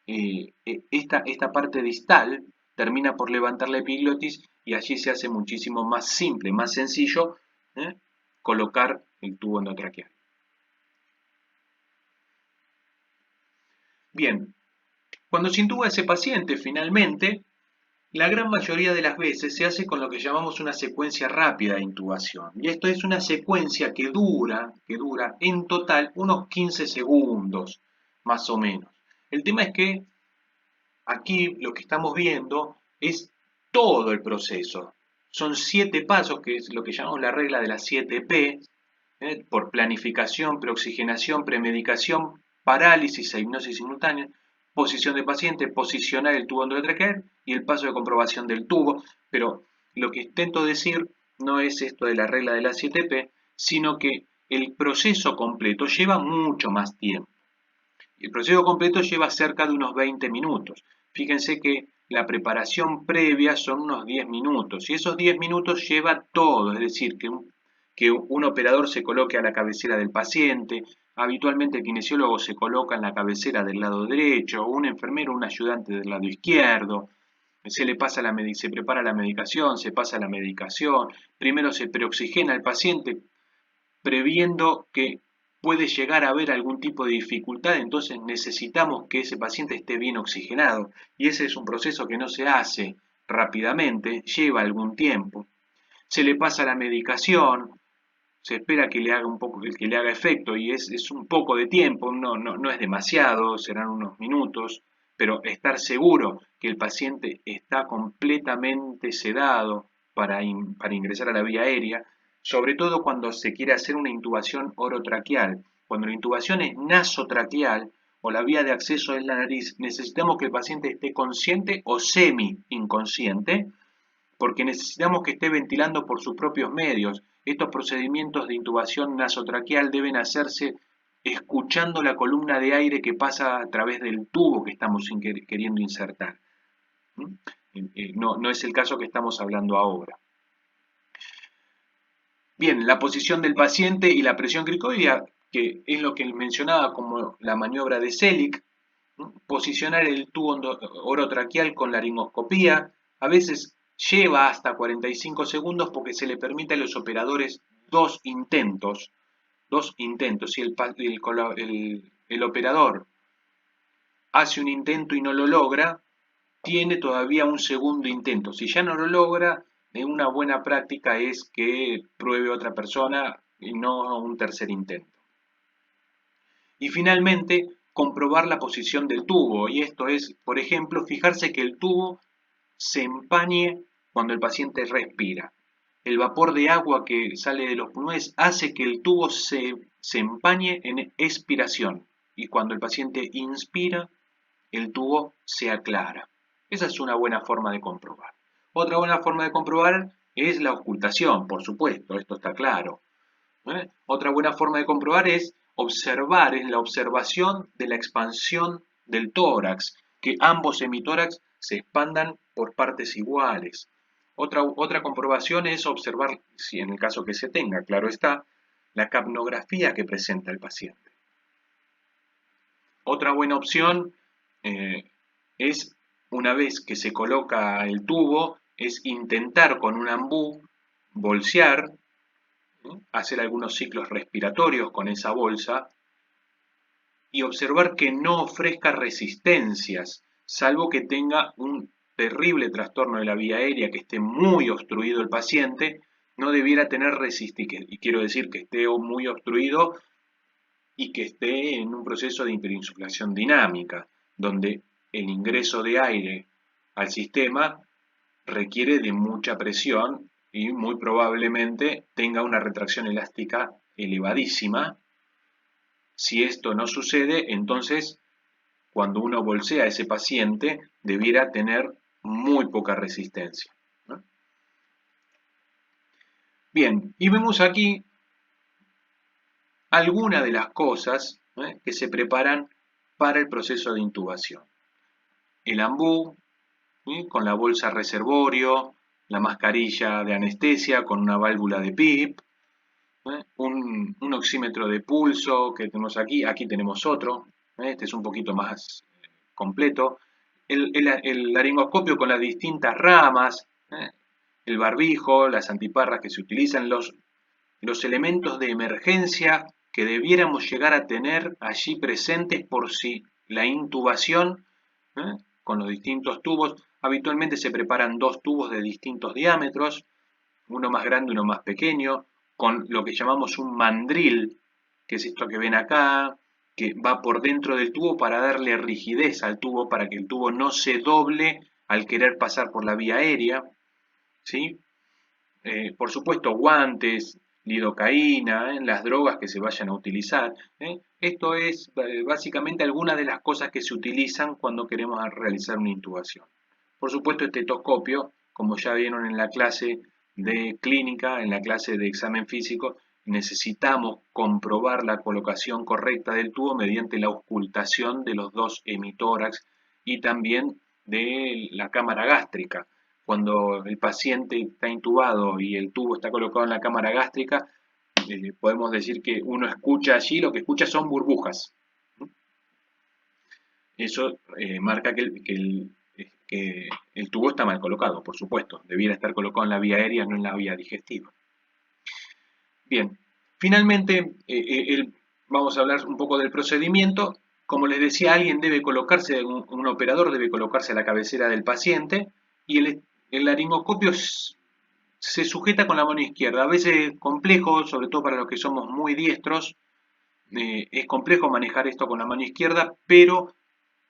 Speaker 1: esta parte distal termina por levantar la epiglotis, y allí se hace muchísimo más simple, más sencillo colocar el tubo endotraqueal. Bien, cuando se intuba a ese paciente, finalmente, la gran mayoría de las veces se hace con lo que llamamos una secuencia rápida de intubación. Y esto es una secuencia que dura en total unos 15 segundos, más o menos. El tema es que aquí lo que estamos viendo es todo el proceso. Son 7 pasos, que es lo que llamamos la regla de las 7 P, por planificación, preoxigenación, premedicación, parálisis e hipnosis simultánea, posición de paciente, posicionar el tubo endotraqueal y el paso de comprobación del tubo. Pero lo que intento decir no es esto de la regla de la 7P, sino que el proceso completo lleva mucho más tiempo. El proceso completo lleva cerca de unos 20 minutos. Fíjense que la preparación previa son unos 10 minutos y esos 10 minutos lleva todo, es decir, que un operador se coloque a la cabecera del paciente, habitualmente el kinesiólogo se coloca en la cabecera del lado derecho, un enfermero, un ayudante del lado izquierdo, se prepara la medicación, se pasa la medicación, primero se preoxigena al paciente previendo que puede llegar a haber algún tipo de dificultad, entonces necesitamos que ese paciente esté bien oxigenado y ese es un proceso que no se hace rápidamente, lleva algún tiempo. Se le pasa la medicación, se espera que le haga que le haga efecto y es un poco de tiempo, no es demasiado, serán unos minutos, pero estar seguro que el paciente está completamente sedado para ingresar a la vía aérea, sobre todo cuando se quiere hacer una intubación orotraqueal. Cuando la intubación es nasotraqueal o la vía de acceso es la nariz, necesitamos que el paciente esté consciente o semi-inconsciente porque necesitamos que esté ventilando por sus propios medios. Estos procedimientos de intubación nasotraqueal deben hacerse escuchando la columna de aire que pasa a través del tubo que estamos queriendo insertar. No es el caso que estamos hablando ahora. Bien, la posición del paciente y la presión cricoidea, que es lo que mencionaba como la maniobra de Selig, posicionar el tubo orotraqueal con laringoscopía, a veces lleva hasta 45 segundos porque se le permite a los operadores dos intentos. Si el operador hace un intento y no lo logra, tiene todavía un segundo intento. Si ya no lo logra, una buena práctica es que pruebe otra persona y no un tercer intento. Y finalmente, comprobar la posición del tubo. Y esto es, por ejemplo, fijarse que el tubo se empañe cuando el paciente respira. El vapor de agua que sale de los pulmones hace que el tubo se empañe en expiración. Y cuando el paciente inspira, el tubo se aclara. Esa es una buena forma de comprobar. Otra buena forma de comprobar es la ocultación, por supuesto, esto está claro. Otra buena forma de comprobar es observar, es la observación de la expansión del tórax, que ambos hemitórax se expandan por partes iguales. Otra comprobación es observar, si en el caso que se tenga, claro está, la capnografía que presenta el paciente. Otra buena opción es, una vez que se coloca el tubo, es intentar con un ambú bolsear, hacer algunos ciclos respiratorios con esa bolsa y observar que no ofrezca resistencias, salvo que tenga un terrible trastorno de la vía aérea, que esté muy obstruido el paciente, no debiera tener resistencia, y quiero decir que esté muy obstruido y que esté en un proceso de hiperinsuflación dinámica, donde el ingreso de aire al sistema requiere de mucha presión y muy probablemente tenga una retracción elástica elevadísima. Si esto no sucede, entonces cuando uno bolsea a ese paciente debiera tener muy poca resistencia, ¿no? Bien, y vemos aquí algunas de las cosas que se preparan para el proceso de intubación. El ambú, con la bolsa reservorio, la mascarilla de anestesia con una válvula de PIP, un oxímetro de pulso que tenemos aquí tenemos otro, este es un poquito más completo, el laringoscopio con las distintas ramas, el barbijo, las antiparras que se utilizan, los elementos de emergencia que debiéramos llegar a tener allí presentes por si la intubación, con los distintos tubos, habitualmente se preparan dos tubos de distintos diámetros, uno más grande y uno más pequeño, con lo que llamamos un mandril, que es esto que ven acá, que va por dentro del tubo para darle rigidez al tubo, para que el tubo no se doble al querer pasar por la vía aérea, ¿sí? Por supuesto, guantes, lidocaína, las drogas que se vayan a utilizar. Esto es básicamente algunas de las cosas que se utilizan cuando queremos realizar una intubación. Por supuesto, estetoscopio, como ya vieron en la clase de clínica, en la clase de examen físico, necesitamos comprobar la colocación correcta del tubo mediante la auscultación de los dos hemitórax y también de la cámara gástrica. Cuando el paciente está intubado y el tubo está colocado en la cámara gástrica, podemos decir que uno escucha allí, lo que escucha son burbujas. Eso marca que el tubo está mal colocado, por supuesto. Debiera estar colocado en la vía aérea, no en la vía digestiva. Bien, finalmente vamos a hablar un poco del procedimiento. Como les decía, alguien debe colocarse, un operador debe colocarse a la cabecera del paciente y el laringoscopio se sujeta con la mano izquierda. A veces complejo, sobre todo para los que somos muy diestros, es complejo manejar esto con la mano izquierda, pero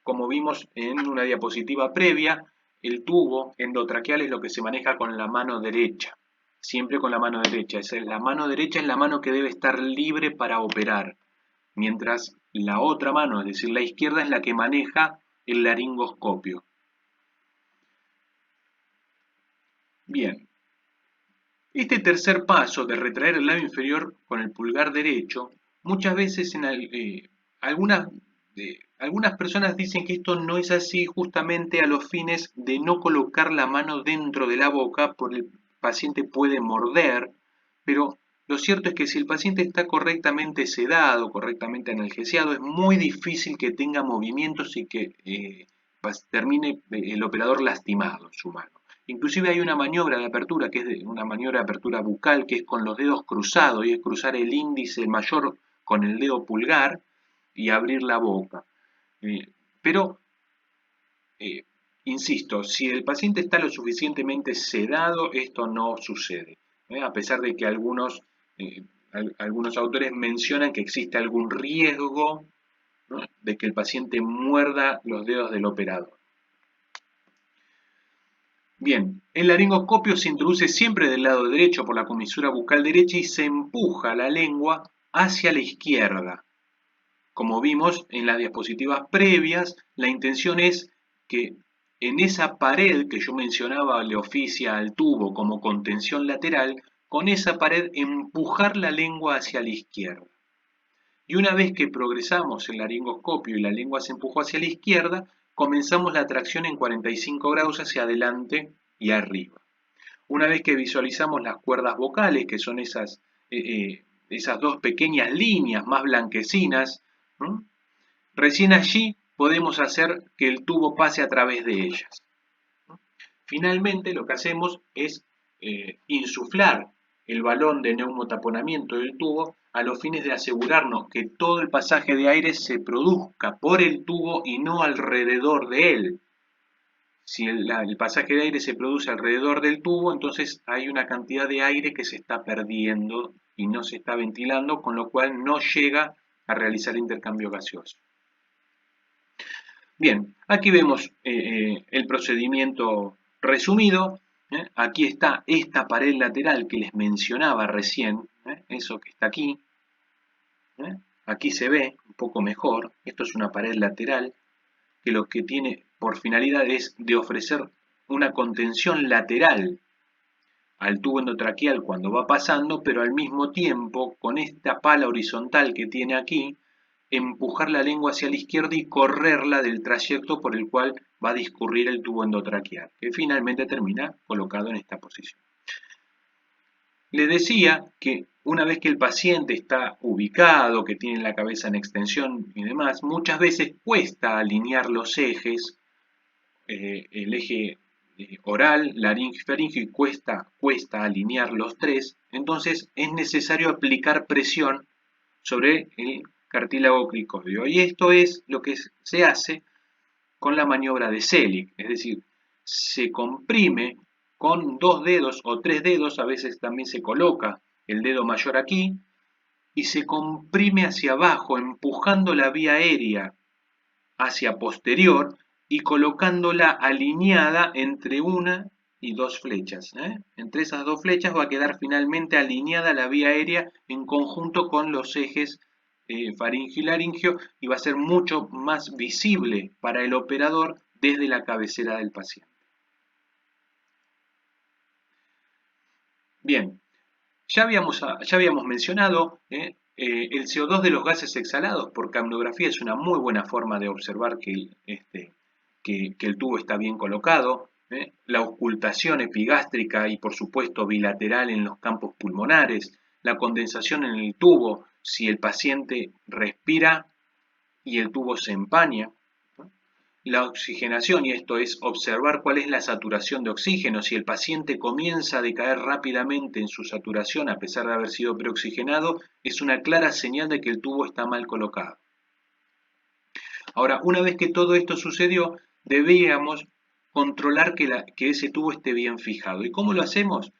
Speaker 1: como vimos en una diapositiva previa, el tubo endotraqueal es lo que se maneja con la mano derecha, siempre con la mano derecha. La mano derecha es la mano que debe estar libre para operar, mientras la otra mano, es decir, la izquierda, es la que maneja el laringoscopio. Bien, este tercer paso de retraer el labio inferior con el pulgar derecho, muchas veces algunas personas dicen que esto no es así justamente a los fines de no colocar la mano dentro de la boca, porque el paciente puede morder, pero lo cierto es que si el paciente está correctamente sedado, correctamente analgesiado, es muy difícil que tenga movimientos y que termine el operador lastimado en su mano. Inclusive hay una maniobra de apertura, que es una maniobra de apertura bucal, que es con los dedos cruzados, y es cruzar el índice mayor con el dedo pulgar y abrir la boca. Pero, insisto, si el paciente está lo suficientemente sedado, esto no sucede. A pesar de que algunos autores mencionan que existe algún riesgo, ¿no?, de que el paciente muerda los dedos del operador. Bien, el laringoscopio se introduce siempre del lado derecho por la comisura bucal derecha y se empuja la lengua hacia la izquierda. Como vimos en las diapositivas previas, la intención es que en esa pared que yo mencionaba le oficia al tubo como contención lateral, con esa pared empujar la lengua hacia la izquierda. Y una vez que progresamos el laringoscopio y la lengua se empujó hacia la izquierda, comenzamos la tracción en 45 grados hacia adelante y arriba. Una vez que visualizamos las cuerdas vocales, que son esas dos pequeñas líneas más blanquecinas, ¿no?, recién allí podemos hacer que el tubo pase a través de ellas. Finalmente lo que hacemos es insuflar el balón de neumotaponamiento del tubo a los fines de asegurarnos que todo el pasaje de aire se produzca por el tubo y no alrededor de él. Si el pasaje de aire se produce alrededor del tubo, entonces hay una cantidad de aire que se está perdiendo y no se está ventilando, con lo cual no llega a realizar intercambio gaseoso. Bien, aquí vemos el procedimiento resumido. Aquí está esta pared lateral que les mencionaba recién, eso que está aquí. Aquí se ve un poco mejor. Esto es una pared lateral que lo que tiene por finalidad es de ofrecer una contención lateral al tubo endotraqueal cuando va pasando, pero al mismo tiempo, con esta pala horizontal que tiene aquí, empujar la lengua hacia la izquierda y correrla del trayecto por el cual va a discurrir el tubo endotraqueal, que finalmente termina colocado en esta posición. Les decía que una vez que el paciente está ubicado, que tiene la cabeza en extensión y demás, muchas veces cuesta alinear los ejes, el eje oral, laríngeo y faríngeo, y cuesta alinear los tres. Entonces es necesario aplicar presión sobre el cartílago cricóideo, y esto es lo que se hace con la maniobra de Selig, es decir, se comprime con 2 dedos o 3 dedos, a veces también se coloca el dedo mayor aquí, y se comprime hacia abajo, empujando la vía aérea hacia posterior y colocándola alineada entre una
Speaker 2: y dos flechas. Entre esas dos flechas va a quedar finalmente alineada la vía aérea en conjunto con los ejes faringio y laringio y va a ser mucho más visible para el operador desde la cabecera del paciente. Bien, ya habíamos mencionado el CO2 de los gases exhalados por capnografía es una muy buena forma de observar que el tubo está bien colocado. La ocultación epigástrica y por supuesto bilateral en los campos pulmonares, la condensación en el tubo si el paciente respira y el tubo se empaña. La oxigenación, y esto es observar cuál es la saturación de oxígeno. Si el paciente comienza a decaer rápidamente en su saturación a pesar de haber sido preoxigenado, es una clara señal de que el tubo está mal colocado. Ahora, una vez que todo esto sucedió, debíamos controlar que ese tubo esté bien fijado. ¿Y cómo lo hacemos?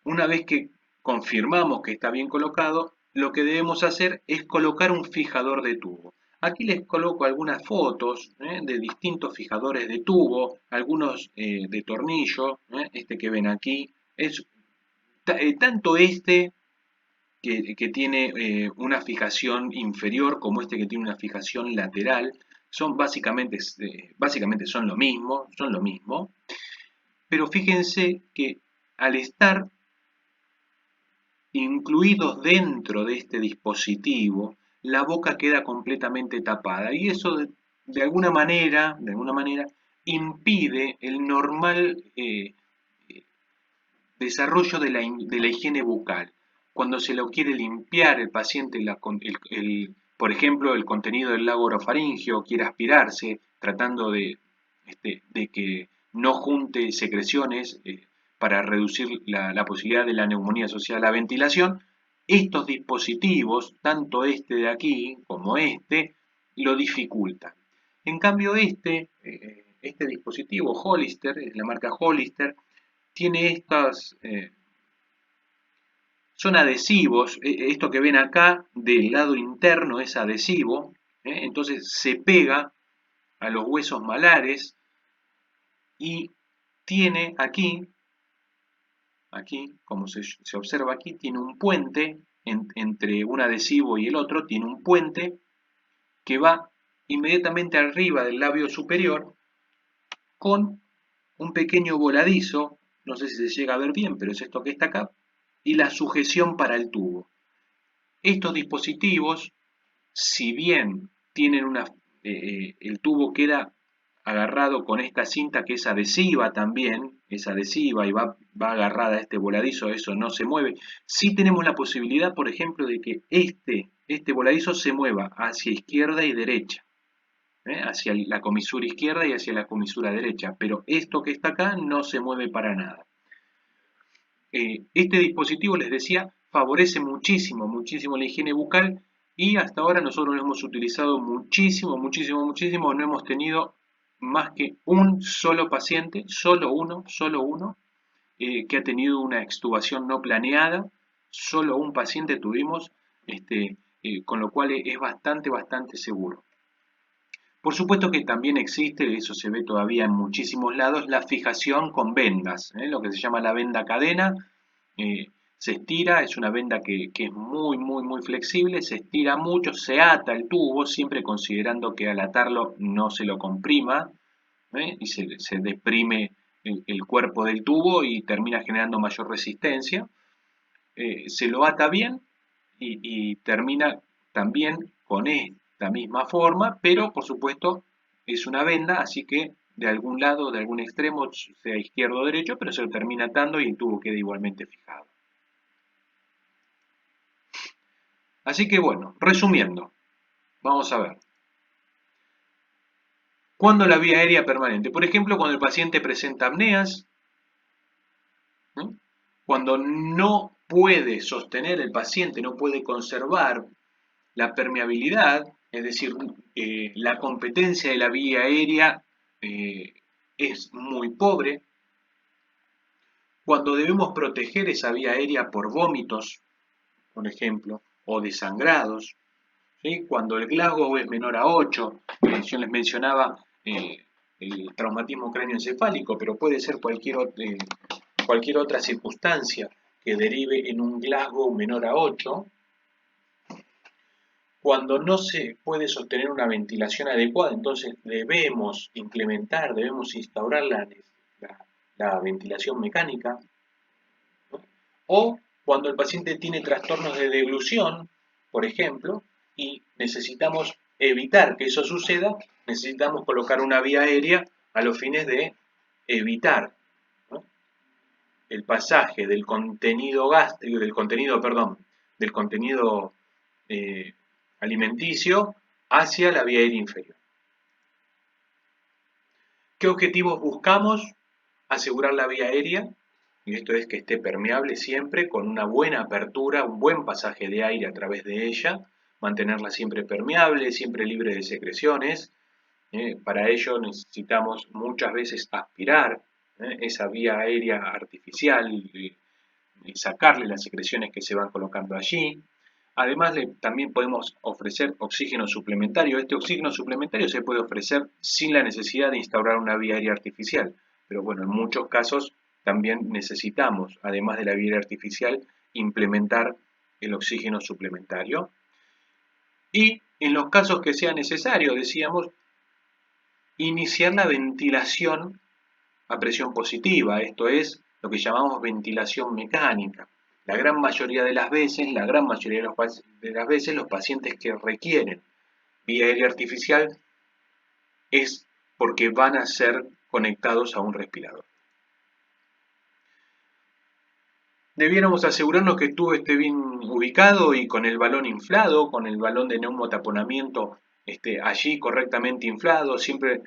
Speaker 2: Una vez que confirmamos que está bien colocado, lo que debemos hacer es colocar un fijador de tubo. Aquí les coloco algunas fotos de distintos fijadores de tubo, algunos de tornillo, este que ven aquí, es tanto este que tiene una fijación inferior como este que tiene una fijación lateral, son básicamente son lo mismo, pero fíjense que al estar incluidos dentro de este dispositivo, la boca queda completamente tapada y eso de alguna manera impide el normal desarrollo de la higiene bucal. Cuando se lo quiere limpiar el paciente, por ejemplo, el contenido del lago orofaringio, quiere aspirarse, tratando de que no junte secreciones para reducir la posibilidad de la neumonía asociada a la ventilación, estos dispositivos, tanto este de aquí como este, lo dificultan. En cambio, este dispositivo Hollister, es la marca Hollister, tiene son adhesivos, esto que ven acá del lado interno es adhesivo, entonces se pega a los huesos malares y tiene aquí, como se observa aquí, tiene un puente entre un adhesivo y el otro, tiene un puente que va inmediatamente arriba del labio superior con un pequeño voladizo, no sé si se llega a ver bien, pero es esto que está acá, y la sujeción para el tubo. Estos dispositivos, si bien tienen el tubo queda agarrado con esta cinta que es adhesiva también, es adhesiva y va agarrada a este voladizo, eso no se mueve. Sí tenemos la posibilidad, por ejemplo, de que este voladizo se mueva hacia izquierda y derecha, hacia la comisura izquierda y hacia la comisura derecha, pero esto que está acá no se mueve para nada. Este dispositivo, les decía, favorece muchísimo la higiene bucal y hasta ahora nosotros lo hemos utilizado muchísimo, no hemos tenido más que un solo paciente, solo uno, que ha tenido una extubación no planeada, solo un paciente tuvimos, con lo cual es bastante seguro. Por supuesto que también existe, eso se ve todavía en muchísimos lados, la fijación con vendas, lo que se llama la venda cadena. Se estira, es una venda que es muy flexible, se estira mucho, se ata el tubo, siempre considerando que al atarlo no se lo comprima, y se deprime el cuerpo del tubo y termina generando mayor resistencia. Se lo ata bien y termina también con esta misma forma, pero por supuesto es una venda, así que de algún lado, de algún extremo, sea izquierdo o derecho, pero se lo termina atando y el tubo queda igualmente fijado. Así que bueno, resumiendo, vamos a ver. ¿Cuándo la vía aérea permanente? Por ejemplo, cuando el paciente presenta apneas, cuando no puede sostener el paciente, no puede conservar la permeabilidad, es decir, la competencia de la vía aérea es muy pobre. Cuando debemos proteger esa vía aérea por vómitos, por ejemplo, o de sangrados, ¿sí? Cuando el Glasgow es menor a 8, yo les mencionaba el traumatismo cráneoencefálico, pero puede ser cualquier otra circunstancia que derive en un Glasgow menor a 8. Cuando no se puede sostener una ventilación adecuada, entonces debemos instaurar la ventilación mecánica, ¿no? O cuando el paciente tiene trastornos de deglución, por ejemplo, y necesitamos evitar que eso suceda, necesitamos colocar una vía aérea a los fines de evitar, ¿no?, el pasaje del contenido gástrico, del contenido eh, alimenticio hacia la vía aérea inferior. ¿Qué objetivos buscamos? Asegurar la vía aérea, y esto es que esté permeable siempre, con una buena apertura, un buen pasaje de aire a través de ella, mantenerla siempre permeable, siempre libre de secreciones. Para ello necesitamos muchas veces aspirar esa vía aérea artificial y sacarle las secreciones que se van colocando allí. Además, también podemos ofrecer oxígeno suplementario. Este oxígeno suplementario se puede ofrecer sin la necesidad de instaurar una vía aérea artificial. Pero bueno, en muchos casos también necesitamos, además de la vía aérea artificial, implementar el oxígeno suplementario. Y en los casos que sea necesario, decíamos, iniciar la ventilación a presión positiva. Esto es lo que llamamos ventilación mecánica. La gran mayoría de las veces, los pacientes que requieren vía aérea artificial es porque van a ser conectados a un respirador. Debiéramos asegurarnos que el tubo esté bien ubicado y con el balón inflado, con el balón de neumotaponamiento allí correctamente inflado. Siempre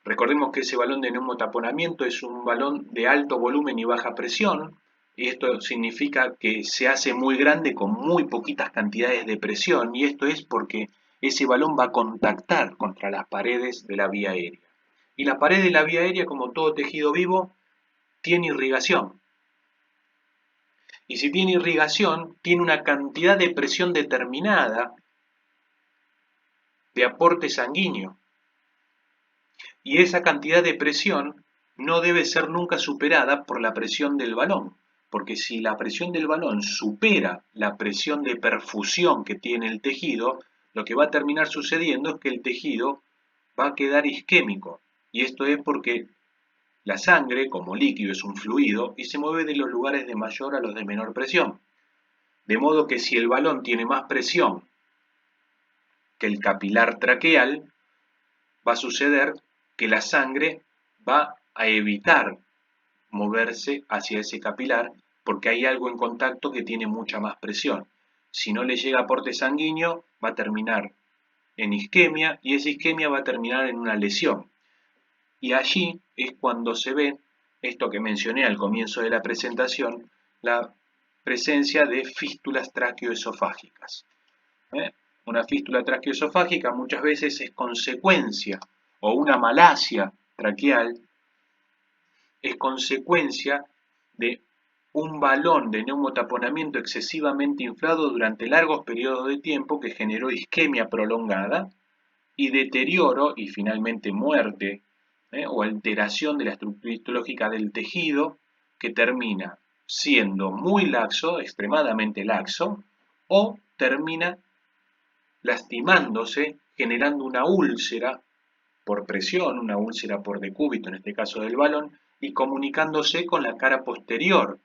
Speaker 2: recordemos que ese balón de neumotaponamiento es un balón de alto volumen y baja presión, y esto significa que se hace muy grande con muy poquitas cantidades de presión, y esto es porque ese balón va a contactar contra las paredes de la vía aérea. Y la pared de la vía aérea, como todo tejido vivo, tiene irrigación. Y si tiene irrigación, tiene una cantidad de presión determinada de aporte sanguíneo. Y esa cantidad de presión no debe ser nunca superada por la presión del balón, porque si la presión del balón supera la presión de perfusión que tiene el tejido, lo que va a terminar sucediendo es que el tejido va a quedar isquémico. Y esto es porque la sangre, como líquido, es un fluido y se mueve de los lugares de mayor a los de menor presión. De modo que si el balón tiene más presión que el capilar traqueal, va a suceder que la sangre va a evitar moverse hacia ese capilar porque hay algo en contacto que tiene mucha más presión. Si no le llega aporte sanguíneo, va a terminar en isquemia y esa isquemia va a terminar en una lesión. Y allí es cuando se ve esto que mencioné al comienzo de la presentación, la presencia de fístulas traqueoesofágicas. Una fístula traqueoesofágica muchas veces es consecuencia, o una malasia traqueal, es consecuencia de un balón de neumotaponamiento excesivamente inflado durante largos periodos de tiempo que generó isquemia prolongada y deterioro y finalmente muerte o alteración de la estructura histológica del tejido que termina siendo muy laxo, extremadamente laxo, o termina lastimándose, generando una úlcera por presión, una úlcera por decúbito, en este caso del balón, y comunicándose con la cara posterior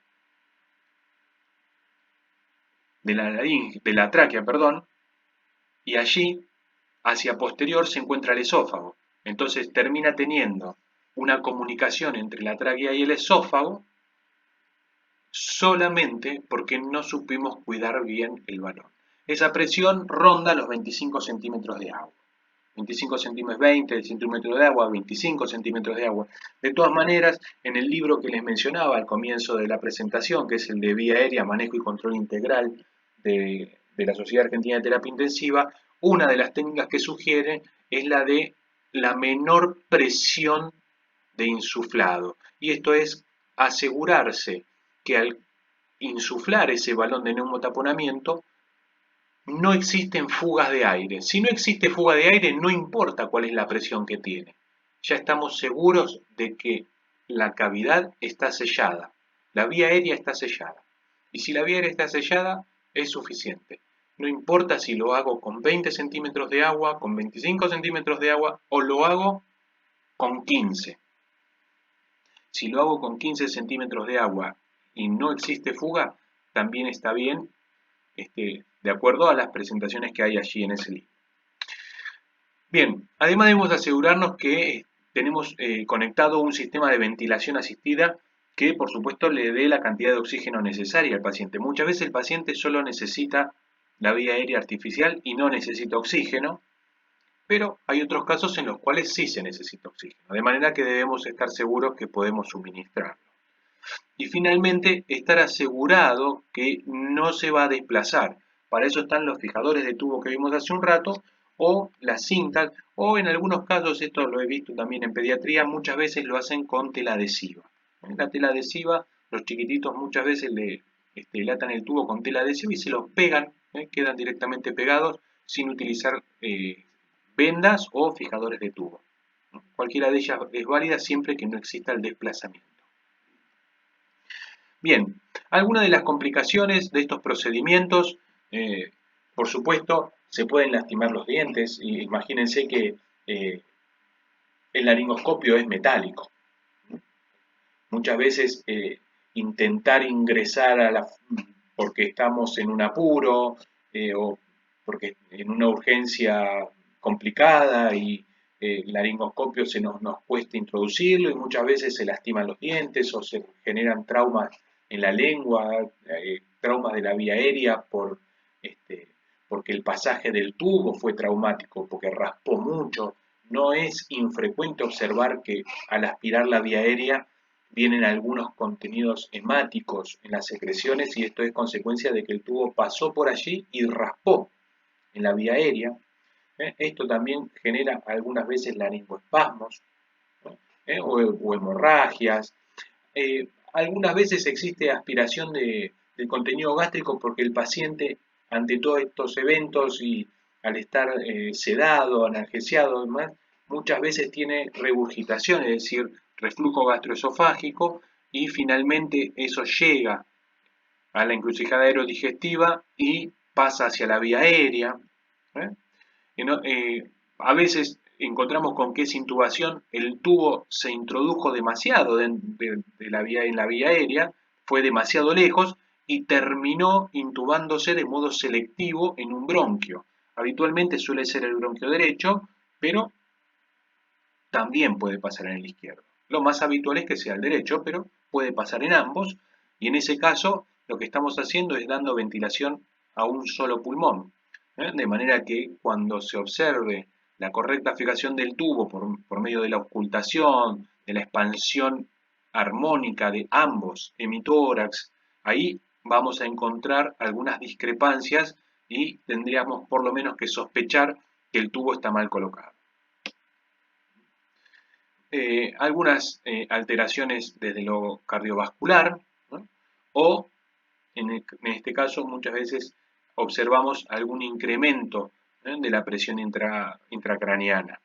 Speaker 2: de la tráquea, y allí, hacia posterior, se encuentra el esófago. Entonces termina teniendo una comunicación entre la tráquea y el esófago solamente porque no supimos cuidar bien el balón. Esa presión ronda los 25 centímetros de agua. 25 centímetros, 20 centímetros de agua, 25 centímetros de agua. De todas maneras, en el libro que les mencionaba al comienzo de la presentación, que es el de Vía Aérea, Manejo y Control Integral de la Sociedad Argentina de Terapia Intensiva, una de las técnicas que sugiere es la de la menor presión de insuflado. Y esto es asegurarse que al insuflar ese balón de neumotaponamiento no existen fugas de aire. Si no existe fuga de aire, no importa cuál es la presión que tiene. ya estamos seguros de que la cavidad está sellada, la vía aérea está sellada. Y si la vía aérea está sellada, es suficiente. No importa si lo hago con 20 centímetros de agua, con 25 centímetros de agua o lo hago con 15. Si lo hago con 15 centímetros de agua y no existe fuga, también está bien, de acuerdo a las presentaciones que hay allí en ese libro. Bien, además debemos asegurarnos que tenemos conectado un sistema de ventilación asistida que por supuesto le dé la cantidad de oxígeno necesaria al paciente. Muchas veces el paciente solo necesita la vía aérea artificial y no necesita oxígeno, pero hay otros casos en los cuales sí se necesita oxígeno, de manera que debemos estar seguros que podemos suministrarlo. Y finalmente, estar asegurado que no se va a desplazar. Para eso están los fijadores de tubo que vimos hace un rato, o las cintas, o en algunos casos, esto lo he visto también en pediatría, muchas veces lo hacen con tela adhesiva. En la tela adhesiva, los chiquititos muchas veces le atan el tubo con tela adhesiva y se los pegan, quedan directamente pegados sin utilizar vendas o fijadores de tubo. Cualquiera de ellas es válida siempre que no exista el desplazamiento. Bien, algunas de las complicaciones de estos procedimientos, por supuesto, se pueden lastimar los dientes. Imagínense que el laringoscopio es metálico. Muchas veces intentar ingresar porque estamos en un apuro o porque en una urgencia complicada y el laringoscopio nos cuesta introducirlo y muchas veces se lastiman los dientes o se generan traumas en la lengua, traumas de la vía aérea porque el pasaje del tubo fue traumático, porque raspó mucho. No es infrecuente observar que al aspirar la vía aérea vienen algunos contenidos hemáticos en las secreciones y esto es consecuencia de que el tubo pasó por allí y raspó en la vía aérea. Esto también genera algunas veces laringoespasmos, o hemorragias. Algunas veces existe aspiración del contenido gástrico porque el paciente, ante todos estos eventos y al estar sedado, analgesiado, demás, muchas veces tiene regurgitación, es decir, reflujo gastroesofágico, y finalmente eso llega a la encrucijada aerodigestiva y pasa hacia la vía aérea. ¿eh? A veces encontramos con que esa intubación, el tubo se introdujo demasiado en la vía aérea, fue demasiado lejos y terminó intubándose de modo selectivo en un bronquio. Habitualmente suele ser el bronquio derecho, pero también puede pasar en el izquierdo. Lo más habitual es que sea el derecho, pero puede pasar en ambos, y en ese caso lo que estamos haciendo es dando ventilación a un solo pulmón, de manera que cuando se observe la correcta fijación del tubo por medio de la auscultación, de la expansión armónica de ambos hemitórax, ahí vamos a encontrar algunas discrepancias y tendríamos por lo menos que sospechar que el tubo está mal colocado. Algunas alteraciones desde lo cardiovascular, ¿no? O en este caso muchas veces observamos algún incremento de la presión intracraneana.